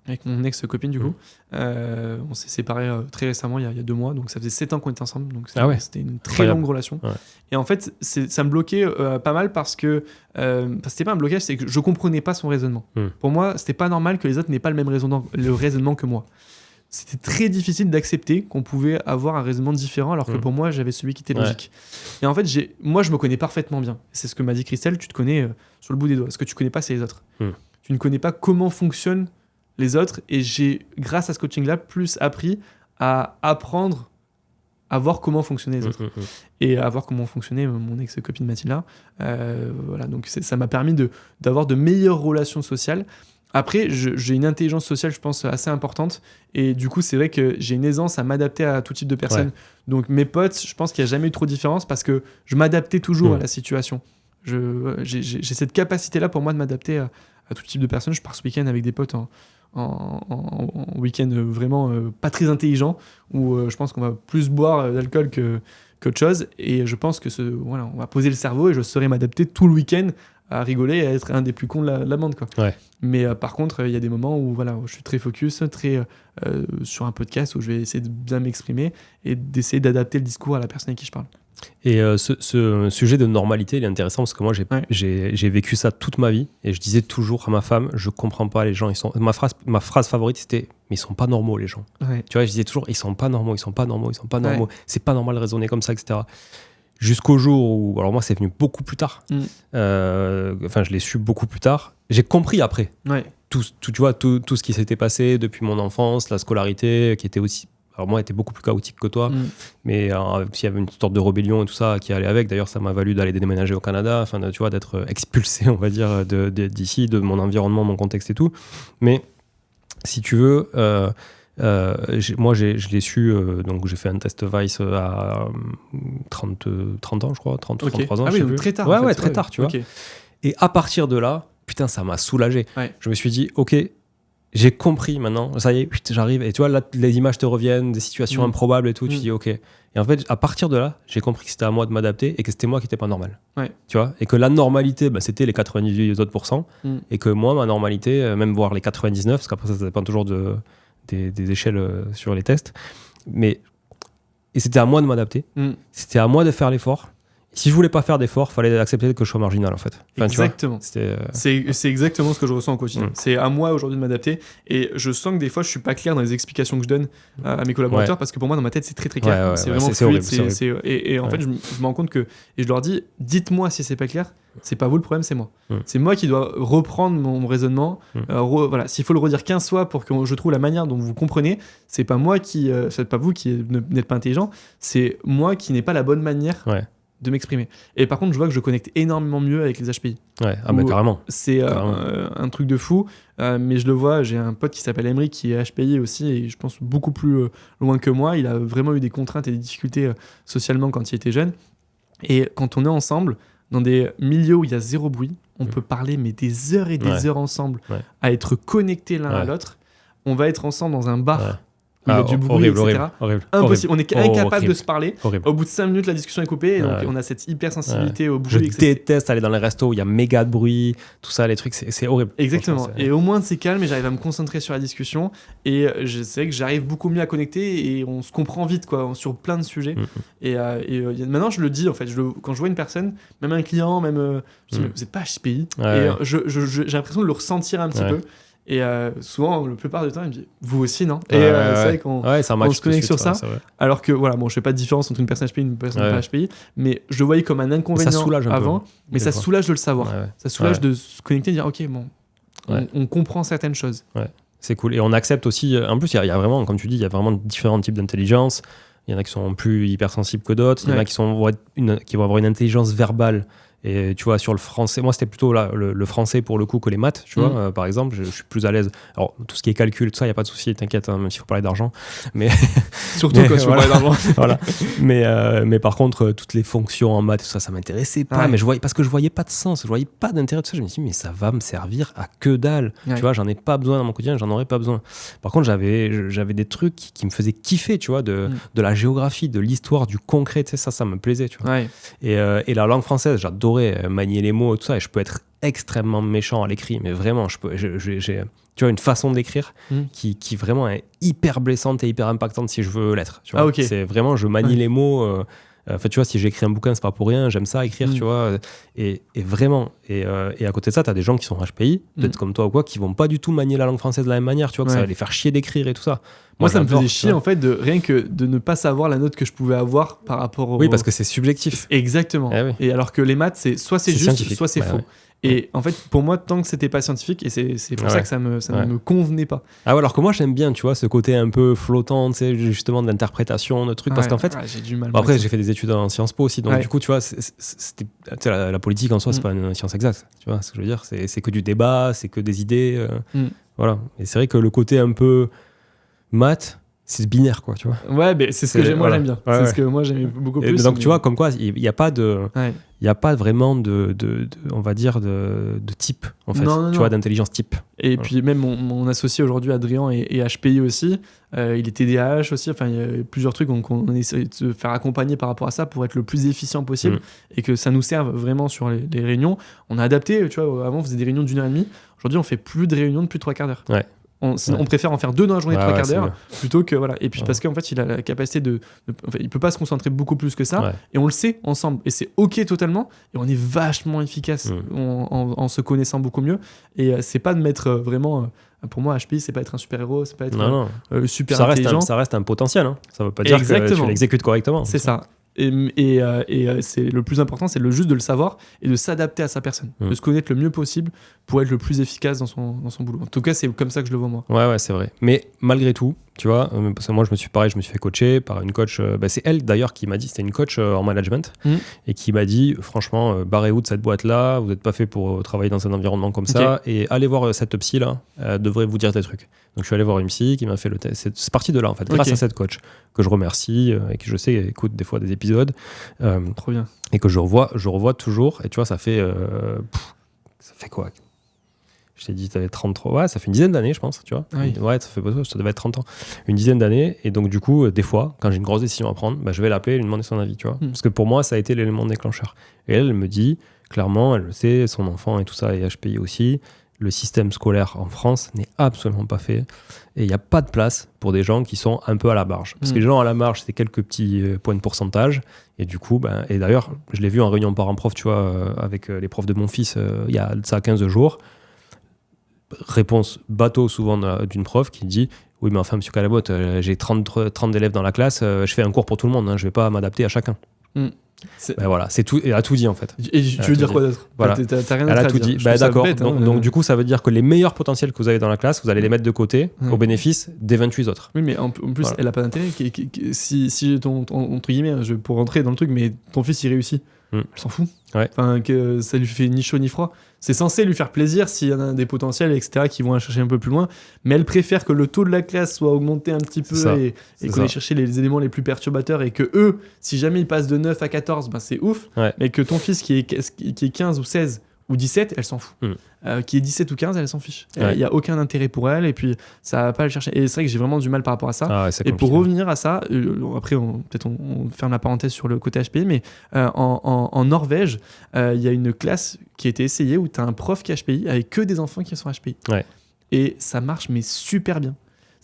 avec mon ex-copine du coup. On s'est séparés très récemment, il y a 2 mois, donc ça faisait 7 ans qu'on était ensemble, donc c'était une très longue relation. Ouais. Et en fait, ça me bloquait pas mal parce que c'était pas un blocage, c'est que je comprenais pas son raisonnement. Pour moi, c'était pas normal que les autres n'aient pas le même raisonnement que moi. C'était très difficile d'accepter qu'on pouvait avoir un raisonnement différent alors que pour moi, j'avais celui qui était logique. Et en fait, moi, je me connais parfaitement bien. C'est ce que m'a dit Christelle, tu te connais sur le bout des doigts. Ce que tu connais pas, c'est les autres. Tu ne connais pas comment fonctionnent les autres. Et j'ai, grâce à ce coaching-là, plus appris à apprendre à voir comment fonctionnaient les autres. Et à voir comment fonctionnait mon ex-copine Mathilda. Voilà, donc ça m'a permis d'avoir de meilleures relations sociales. Après, j'ai une intelligence sociale, je pense, assez importante. Et du coup, c'est vrai que j'ai une aisance à m'adapter à tout type de personnes. Donc, mes potes, je pense qu'il n'y a jamais eu trop de différence parce que je m'adaptais toujours à la situation. J'ai cette capacité-là pour moi de m'adapter à tout type de personnes. Je pars ce week-end avec des potes en week-end vraiment pas très intelligent, où je pense qu'on va plus boire d'alcool qu'autre chose. Et je pense que on va poser le cerveau et je saurai m'adapter tout le week-end à rigoler et à être un des plus cons de la bande, quoi. Mais par contre, il y a des moments où je suis très focus, très sur un podcast où je vais essayer de bien m'exprimer et d'essayer d'adapter le discours à la personne avec qui je parle. Et ce sujet de normalité, il est intéressant parce que moi, j'ai vécu ça toute ma vie et je disais toujours à ma femme, je comprends pas les gens. Ma phrase favorite, c'était « mais ils sont pas normaux, les gens ». Tu vois, je disais toujours « ils sont pas normaux, ils sont pas normaux, ils sont pas normaux. C'est pas normal de raisonner comme ça, etc. » Jusqu'au jour où, alors moi, c'est venu beaucoup plus tard. Je l'ai su beaucoup plus tard. J'ai compris après. Tout ce qui s'était passé depuis mon enfance, la scolarité, qui était aussi, alors moi, était beaucoup plus chaotique que toi, mais s'il y avait une sorte de rébellion et tout ça qui allait avec. D'ailleurs, ça m'a valu d'aller déménager au Canada, d'être expulsé, on va dire, d'ici, de mon environnement, mon contexte et tout. Mais si tu veux, je l'ai su, donc j'ai fait un test Vice à 30 ans, je crois, 33 ans. Ah oui, donc très tard. Très tard, tu vois. Et à partir de là, putain, ça m'a soulagé. Je me suis dit, ok, j'ai compris maintenant, ça y est, j'arrive. Et tu vois, là, les images te reviennent, des situations improbables et tout. Tu dis, ok. Et en fait, à partir de là, j'ai compris que c'était à moi de m'adapter et que c'était moi qui n'étais pas normal. Tu vois, et que la normalité, c'était les 98 autres %. Et que moi, ma normalité, même voir les 99, parce qu'après, ça dépend toujours des échelles sur les tests. Et c'était à moi de m'adapter. C'était à moi de faire l'effort. Si je voulais pas faire d'effort, fallait accepter que je sois marginal, en fait. Exactement. Tu vois, c'est exactement ce que je ressens au quotidien. C'est à moi aujourd'hui de m'adapter. Et je sens que des fois, je suis pas clair dans les explications que je donne à mes collaborateurs parce que pour moi, dans ma tête, c'est très très clair. C'est vraiment fluide. Et en fait, je me rends compte que, et je leur dis, dites-moi si c'est pas clair. C'est pas vous le problème, c'est moi. C'est moi qui dois reprendre mon raisonnement. Voilà, s'il faut le redire 15 fois pour que je trouve la manière dont vous comprenez, c'est pas moi c'est pas vous qui n'êtes pas intelligent, c'est moi qui n'ai pas la bonne manière de m'exprimer. Et par contre, je vois que je connecte énormément mieux avec les HPI. Carrément. C'est un truc de fou, mais je le vois, j'ai un pote qui s'appelle Emery qui est HPI aussi, et je pense beaucoup plus loin que moi. Il a vraiment eu des contraintes et des difficultés socialement quand il était jeune. Et quand on est ensemble, dans des milieux où il y a zéro bruit, on peut parler mais des heures et des heures ensemble, à être connectés l'un à l'autre. On va être ensemble dans un bar où il y a du bruit, etc. Horrible. Impossible. On est incapable de se parler. Horrible. Au bout de 5 minutes, la discussion est coupée. Et donc, on a cette hypersensibilité au bruit. Je etc. déteste aller dans les restos où il y a méga de bruit, tout ça, les trucs, c'est horrible. Exactement. Et au moins, c'est calme et j'arrive à me concentrer sur la discussion. Et je sais que j'arrive beaucoup mieux à connecter et on se comprend vite, quoi, sur plein de sujets. Et maintenant, je le dis, en fait, quand je vois une personne, même un client, même. Je dis, mais vous n'êtes pas HPI. Et j'ai l'impression de le ressentir un petit peu. Et souvent, la plupart du temps, il me dit vous aussi, non? Et c'est vrai qu'on se connecte sur ça. Alors que, voilà, bon, je fais pas de différence entre une personne HPI et une personne pas HPI, mais je le voyais comme un inconvénient avant. Mais ça soulage de le savoir. Ça soulage de se connecter et de dire ok, bon, on comprend certaines choses. C'est cool. Et on accepte aussi. En plus, il y a vraiment, comme tu dis, il y a vraiment différents types d'intelligence. Il y en a qui sont plus hypersensibles que d'autres. Il y en a qui vont avoir une intelligence verbale. Et tu vois, sur le français, moi c'était plutôt là, le français pour le coup que les maths, tu vois, par exemple, je suis plus à l'aise. Alors, tout ce qui est calcul, tout ça, il n'y a pas de souci, t'inquiète, hein, même s'il faut parler d'argent. Mais surtout quand tu veux parler d'argent. Voilà. Mais par contre, toutes les fonctions en maths, tout ça, ça m'intéressait pas. Mais parce que je voyais pas de sens, je voyais pas d'intérêt de ça. Je me suis dit, mais ça va me servir à que dalle. Tu vois, j'en ai pas besoin dans mon quotidien, j'en aurais pas besoin. Par contre, j'avais des trucs qui me faisaient kiffer, tu vois, de la géographie, de l'histoire, du concret, tu sais, ça me plaisait, tu vois. Et la langue française, j'adorais manier les mots et tout ça, et je peux être extrêmement méchant à l'écrit, mais vraiment j'ai tu vois, une façon d'écrire qui vraiment est hyper blessante et hyper impactante si je veux l'être, tu vois. C'est vraiment, je manie les mots, en fait, tu vois, si j'écris un bouquin, c'est pas pour rien, j'aime ça écrire, tu vois, et vraiment, et à côté de ça, t'as des gens qui sont HPI, peut-être comme toi ou quoi, qui vont pas du tout manier la langue française de la même manière, tu vois, que ça va les faire chier d'écrire et tout ça. Moi, ça me faisait chier, en fait, rien que de ne pas savoir la note que je pouvais avoir par rapport au... Oui, parce que c'est subjectif. Exactement. Et alors que les maths, soit c'est juste, soit c'est faux. Et en fait, pour moi, tant que c'était pas scientifique, et c'est pour ça que ça ne me convenait pas. Ah ouais, alors que moi, j'aime bien, tu vois, ce côté un peu flottant, tu sais, justement, d'interprétation, de trucs, parce qu'en fait... j'ai du mal. Bon, après, j'ai fait des études en Sciences Po aussi, donc du coup, tu vois, la politique en soi, c'est pas une science exacte, tu vois ce que je veux dire, c'est que du débat, c'est que des idées, voilà. Et c'est vrai que le côté un peu maths, c'est binaire, quoi, tu vois. Ouais, mais c'est ce que moi j'aime bien. C'est ce que moi j'aimais beaucoup plus. Donc, tu vois, comme quoi, il n'y a pas de... Il n'y a pas vraiment de on va dire, de type, en fait. Tu vois, d'intelligence type. Et puis même mon associé aujourd'hui, Adrien, est HPI aussi. Il est TDAH aussi. Enfin, il y a plusieurs trucs. Donc, on essaie de se faire accompagner par rapport à ça pour être le plus efficient possible et que ça nous serve vraiment sur les réunions. On a adapté, tu vois, avant, on faisait des réunions d'1h30. Aujourd'hui, on fait plus de réunions de plus de 3/4 d'heure. On préfère en faire 2 dans la journée de 3/4 d'heure plutôt que voilà. Et puis parce qu'en fait il a la capacité enfin, il peut pas se concentrer beaucoup plus que ça et on le sait ensemble et c'est ok totalement et on est vachement efficace en se connaissant beaucoup mieux et c'est pas de mettre vraiment pour moi HPI c'est pas être un super héros, c'est pas être super intelligent. Ça reste un potentiel, hein. Ça veut pas dire que tu l'exécutes correctement. C'est ça. Et c'est le plus important, c'est juste de le savoir et de s'adapter à sa personne, de se connaître le mieux possible pour être le plus efficace dans son boulot. En tout cas, c'est comme ça que je le vois moi. Ouais, c'est vrai. Mais malgré tout, tu vois, parce que moi je me suis fait coacher par une coach. C'est elle d'ailleurs qui m'a dit, c'était une coach en management et qui m'a dit, franchement, barrez-vous de cette boîte-là, vous n'êtes pas fait pour travailler dans un environnement comme ça et allez voir cette psy là, elle devrait vous dire des trucs. Donc je suis allé voir une psy qui m'a fait le test. C'est parti de là en fait, grâce à cette coach que je remercie et qui je sais écoute des fois des épisodes. Trop bien. Et que je revois toujours. Et tu vois, ça fait quoi? Je t'ai dit, tu avais 33. Ouais, ça fait une dizaine d'années, je pense, tu vois. Ouais, ça devait être 30 ans. Une dizaine d'années. Et donc, du coup, des fois, quand j'ai une grosse décision à prendre, je vais l'appeler et lui demander son avis, tu vois. Parce que pour moi, ça a été l'élément déclencheur. Et elle me dit, clairement, elle le sait, son enfant et tout ça, et HPI aussi, le système scolaire en France n'est absolument pas fait. Et il n'y a pas de place pour des gens qui sont un peu à la marge. Parce que les gens à la marge, c'est quelques petits points de pourcentage. Et du coup, et d'ailleurs, je l'ai vu en réunion parents-prof, tu vois, avec les profs de mon fils, il y a ça 15 jours. Réponse bateau souvent d'une prof qui dit « Oui, mais enfin, monsieur Calabotte, j'ai 30 élèves dans la classe, je fais un cours pour tout le monde, hein, je ne vais pas m'adapter à chacun. » Voilà, c'est tout. Elle a tout dit en fait. Et tu veux dire quoi d'autre? Voilà. T'as rien elle a tout dit. D'accord. Bête, donc du coup, ça veut dire que les meilleurs potentiels que vous avez dans la classe, vous allez les mettre de côté au bénéfice des 28 autres. Oui, mais en plus, elle a pas d'intérêt. Si entre guillemets, pour rentrer dans le truc, mais ton fils il réussit, elle s'en fout. Enfin, que ça lui fait ni chaud ni froid. C'est censé lui faire plaisir s'il y en a des potentiels, etc., qui vont aller chercher un peu plus loin. Mais elle préfère que le taux de la classe soit augmenté un petit peu et qu'on aille chercher les éléments les plus perturbateurs et que eux, si jamais ils passent de 9 à 14, c'est ouf. Mais que ton fils qui est 15 ou 16 ou 17, elle s'en fout. Qui est 17 ou 15, elle s'en fiche. Il Ouais. n'y a aucun intérêt pour elle, et puis ça va pas le chercher. Et c'est vrai que j'ai vraiment du mal par rapport à ça. Ah ouais, c'est Et pour compliqué. revenir à ça, après peut-être on ferme la parenthèse sur le côté HPI, mais en Norvège, il y a une classe qui a été essayée où tu as un prof qui est HPI avec que des enfants qui sont HPI. Ouais. Et ça marche mais super bien.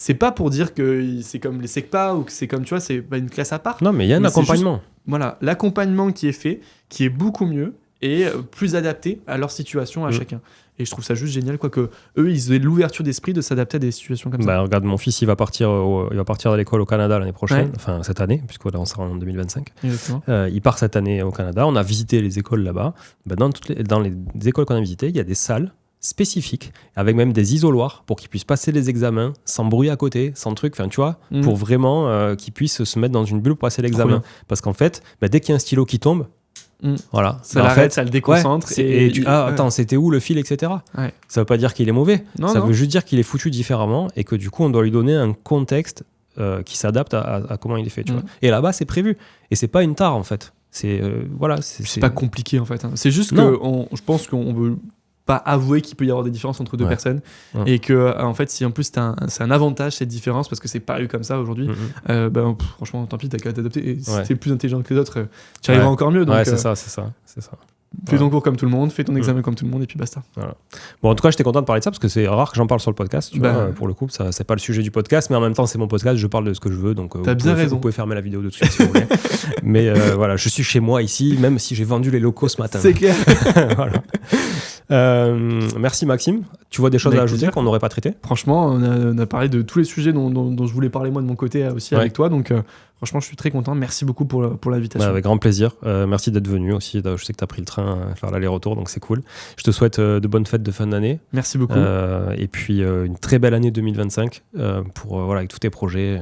C'est pas pour dire que c'est comme les SECPA ou que c'est comme, tu vois, c'est pas une classe à part. Non, mais il y a un Mais c'est accompagnement. Voilà, l'accompagnement qui est fait, qui est beaucoup mieux et plus adapté à leur situation, à chacun. Et je trouve ça juste génial, quoi, que eux, ils aient l'ouverture d'esprit de s'adapter à des situations comme ça. Bah, regarde, mon fils, il va partir à l'école au Canada l'année prochaine, Ouais. enfin cette année, puisque là on sera en 2025. Exactement. Il part cette année au Canada. On a visité les écoles là-bas. Bah, dans les écoles qu'on a visitées, il y a des salles spécifiques, avec même des isoloirs pour qu'ils puissent passer les examens sans bruit à côté, sans truc, enfin tu vois, pour vraiment qu'ils puissent se mettre dans une bulle pour passer l'examen. Parce qu'en fait, bah, dès qu'il y a un stylo qui tombe, voilà, ça bah, l'arrête, ça le déconcentre. Ouais, attends, c'était où le fil, etc. Ouais. Ça veut pas dire qu'il est mauvais. Non, ça veut juste dire qu'il est foutu différemment et que du coup, on doit lui donner un contexte qui s'adapte à comment il est fait. Tu vois. Et là-bas, c'est prévu. Et c'est pas une tare, en fait. C'est voilà, c'est pas compliqué, en fait. C'est juste que je pense qu'on veut pas avouer qu'il peut y avoir des différences entre deux personnes et que en fait si en plus c'est un avantage cette différence parce que c'est pas eu comme ça aujourd'hui, franchement tant pis, t'as qu'à t'adapter, et si t'es plus intelligent que les autres, tu arriveras encore mieux, donc c'est ça. fais ton cours comme tout le monde, fais ton examen comme tout le monde et puis basta. Voilà. Bon, en tout cas, j'étais content de parler de ça parce que c'est rare que j'en parle sur le podcast. Tu vois, pour le coup, ça, c'est pas le sujet du podcast, mais en même temps, c'est mon podcast, je parle de ce que je veux. Donc, t'as bien raison. Vous pouvez fermer la vidéo de tout de suite si vous voulez. Mais voilà, je suis chez moi ici, même si j'ai vendu les locaux ce matin. C'est clair. Voilà. Merci Maxime. Tu vois des choses à ajouter qu'on n'aurait pas traitées? Franchement, on a parlé de tous les sujets dont je voulais parler moi de mon côté aussi avec toi. Donc, franchement, je suis très content. Merci beaucoup pour l'invitation. Avec grand plaisir. Merci d'être venu aussi. Je sais que tu as pris le train à faire l'aller-retour, donc c'est cool. Je te souhaite de bonnes fêtes de fin d'année. Merci beaucoup. Et puis une très belle année 2025 avec tous tes projets.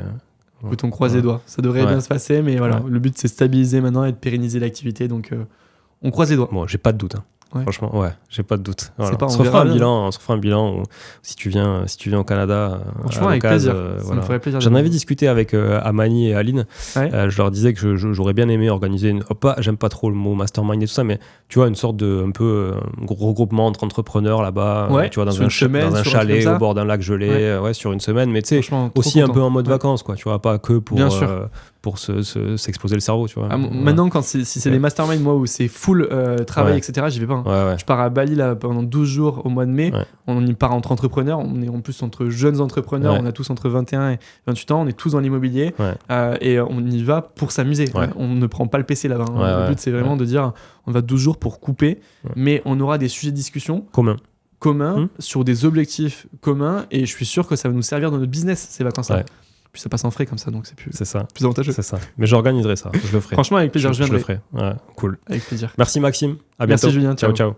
Écoute, on croise les doigts. Ça devrait bien se passer, mais voilà, le but c'est de stabiliser maintenant et de pérenniser l'activité. Donc, on croise les doigts. Bon, j'ai pas de doute. Franchement, j'ai pas de doute. Voilà. On se refera un bilan si tu viens au Canada. Franchement, avec plaisir. Ça me ferait plaisir. J'en avais discuté avec Amani et Aline. Je leur disais que j'aurais bien aimé organiser j'aime pas trop le mot mastermind et tout ça, mais tu vois, une sorte de un peu gros regroupement entre entrepreneurs là-bas, tu vois, dans un chalet au bord d'un lac gelé, sur une semaine, mais tu sais, aussi un peu en mode vacances, quoi. Tu vois, pas que pour s'exploser le cerveau, tu vois. Maintenant, si c'est des masterminds, moi, où c'est full travail, etc., j'y vais pas. Je pars à Bali là, pendant 12 jours au mois de mai. On y part entre entrepreneurs. On est en plus entre jeunes entrepreneurs. On a tous entre 21 et 28 ans. On est tous dans l'immobilier. Et on y va pour s'amuser. On ne prend pas le PC là-bas. Le but, c'est vraiment de dire on va 12 jours pour couper. Mais on aura des sujets de discussion communs sur des objectifs communs. Et je suis sûr que ça va nous servir dans notre business ces vacances-là. Puis ça passe en frais comme ça, donc c'est plus avantageux. C'est ça. Mais j'organiserai ça, je le ferai. Franchement, avec plaisir, je le ferai. Cool. Avec plaisir. Merci Maxime, à bientôt. Merci Julien, ciao.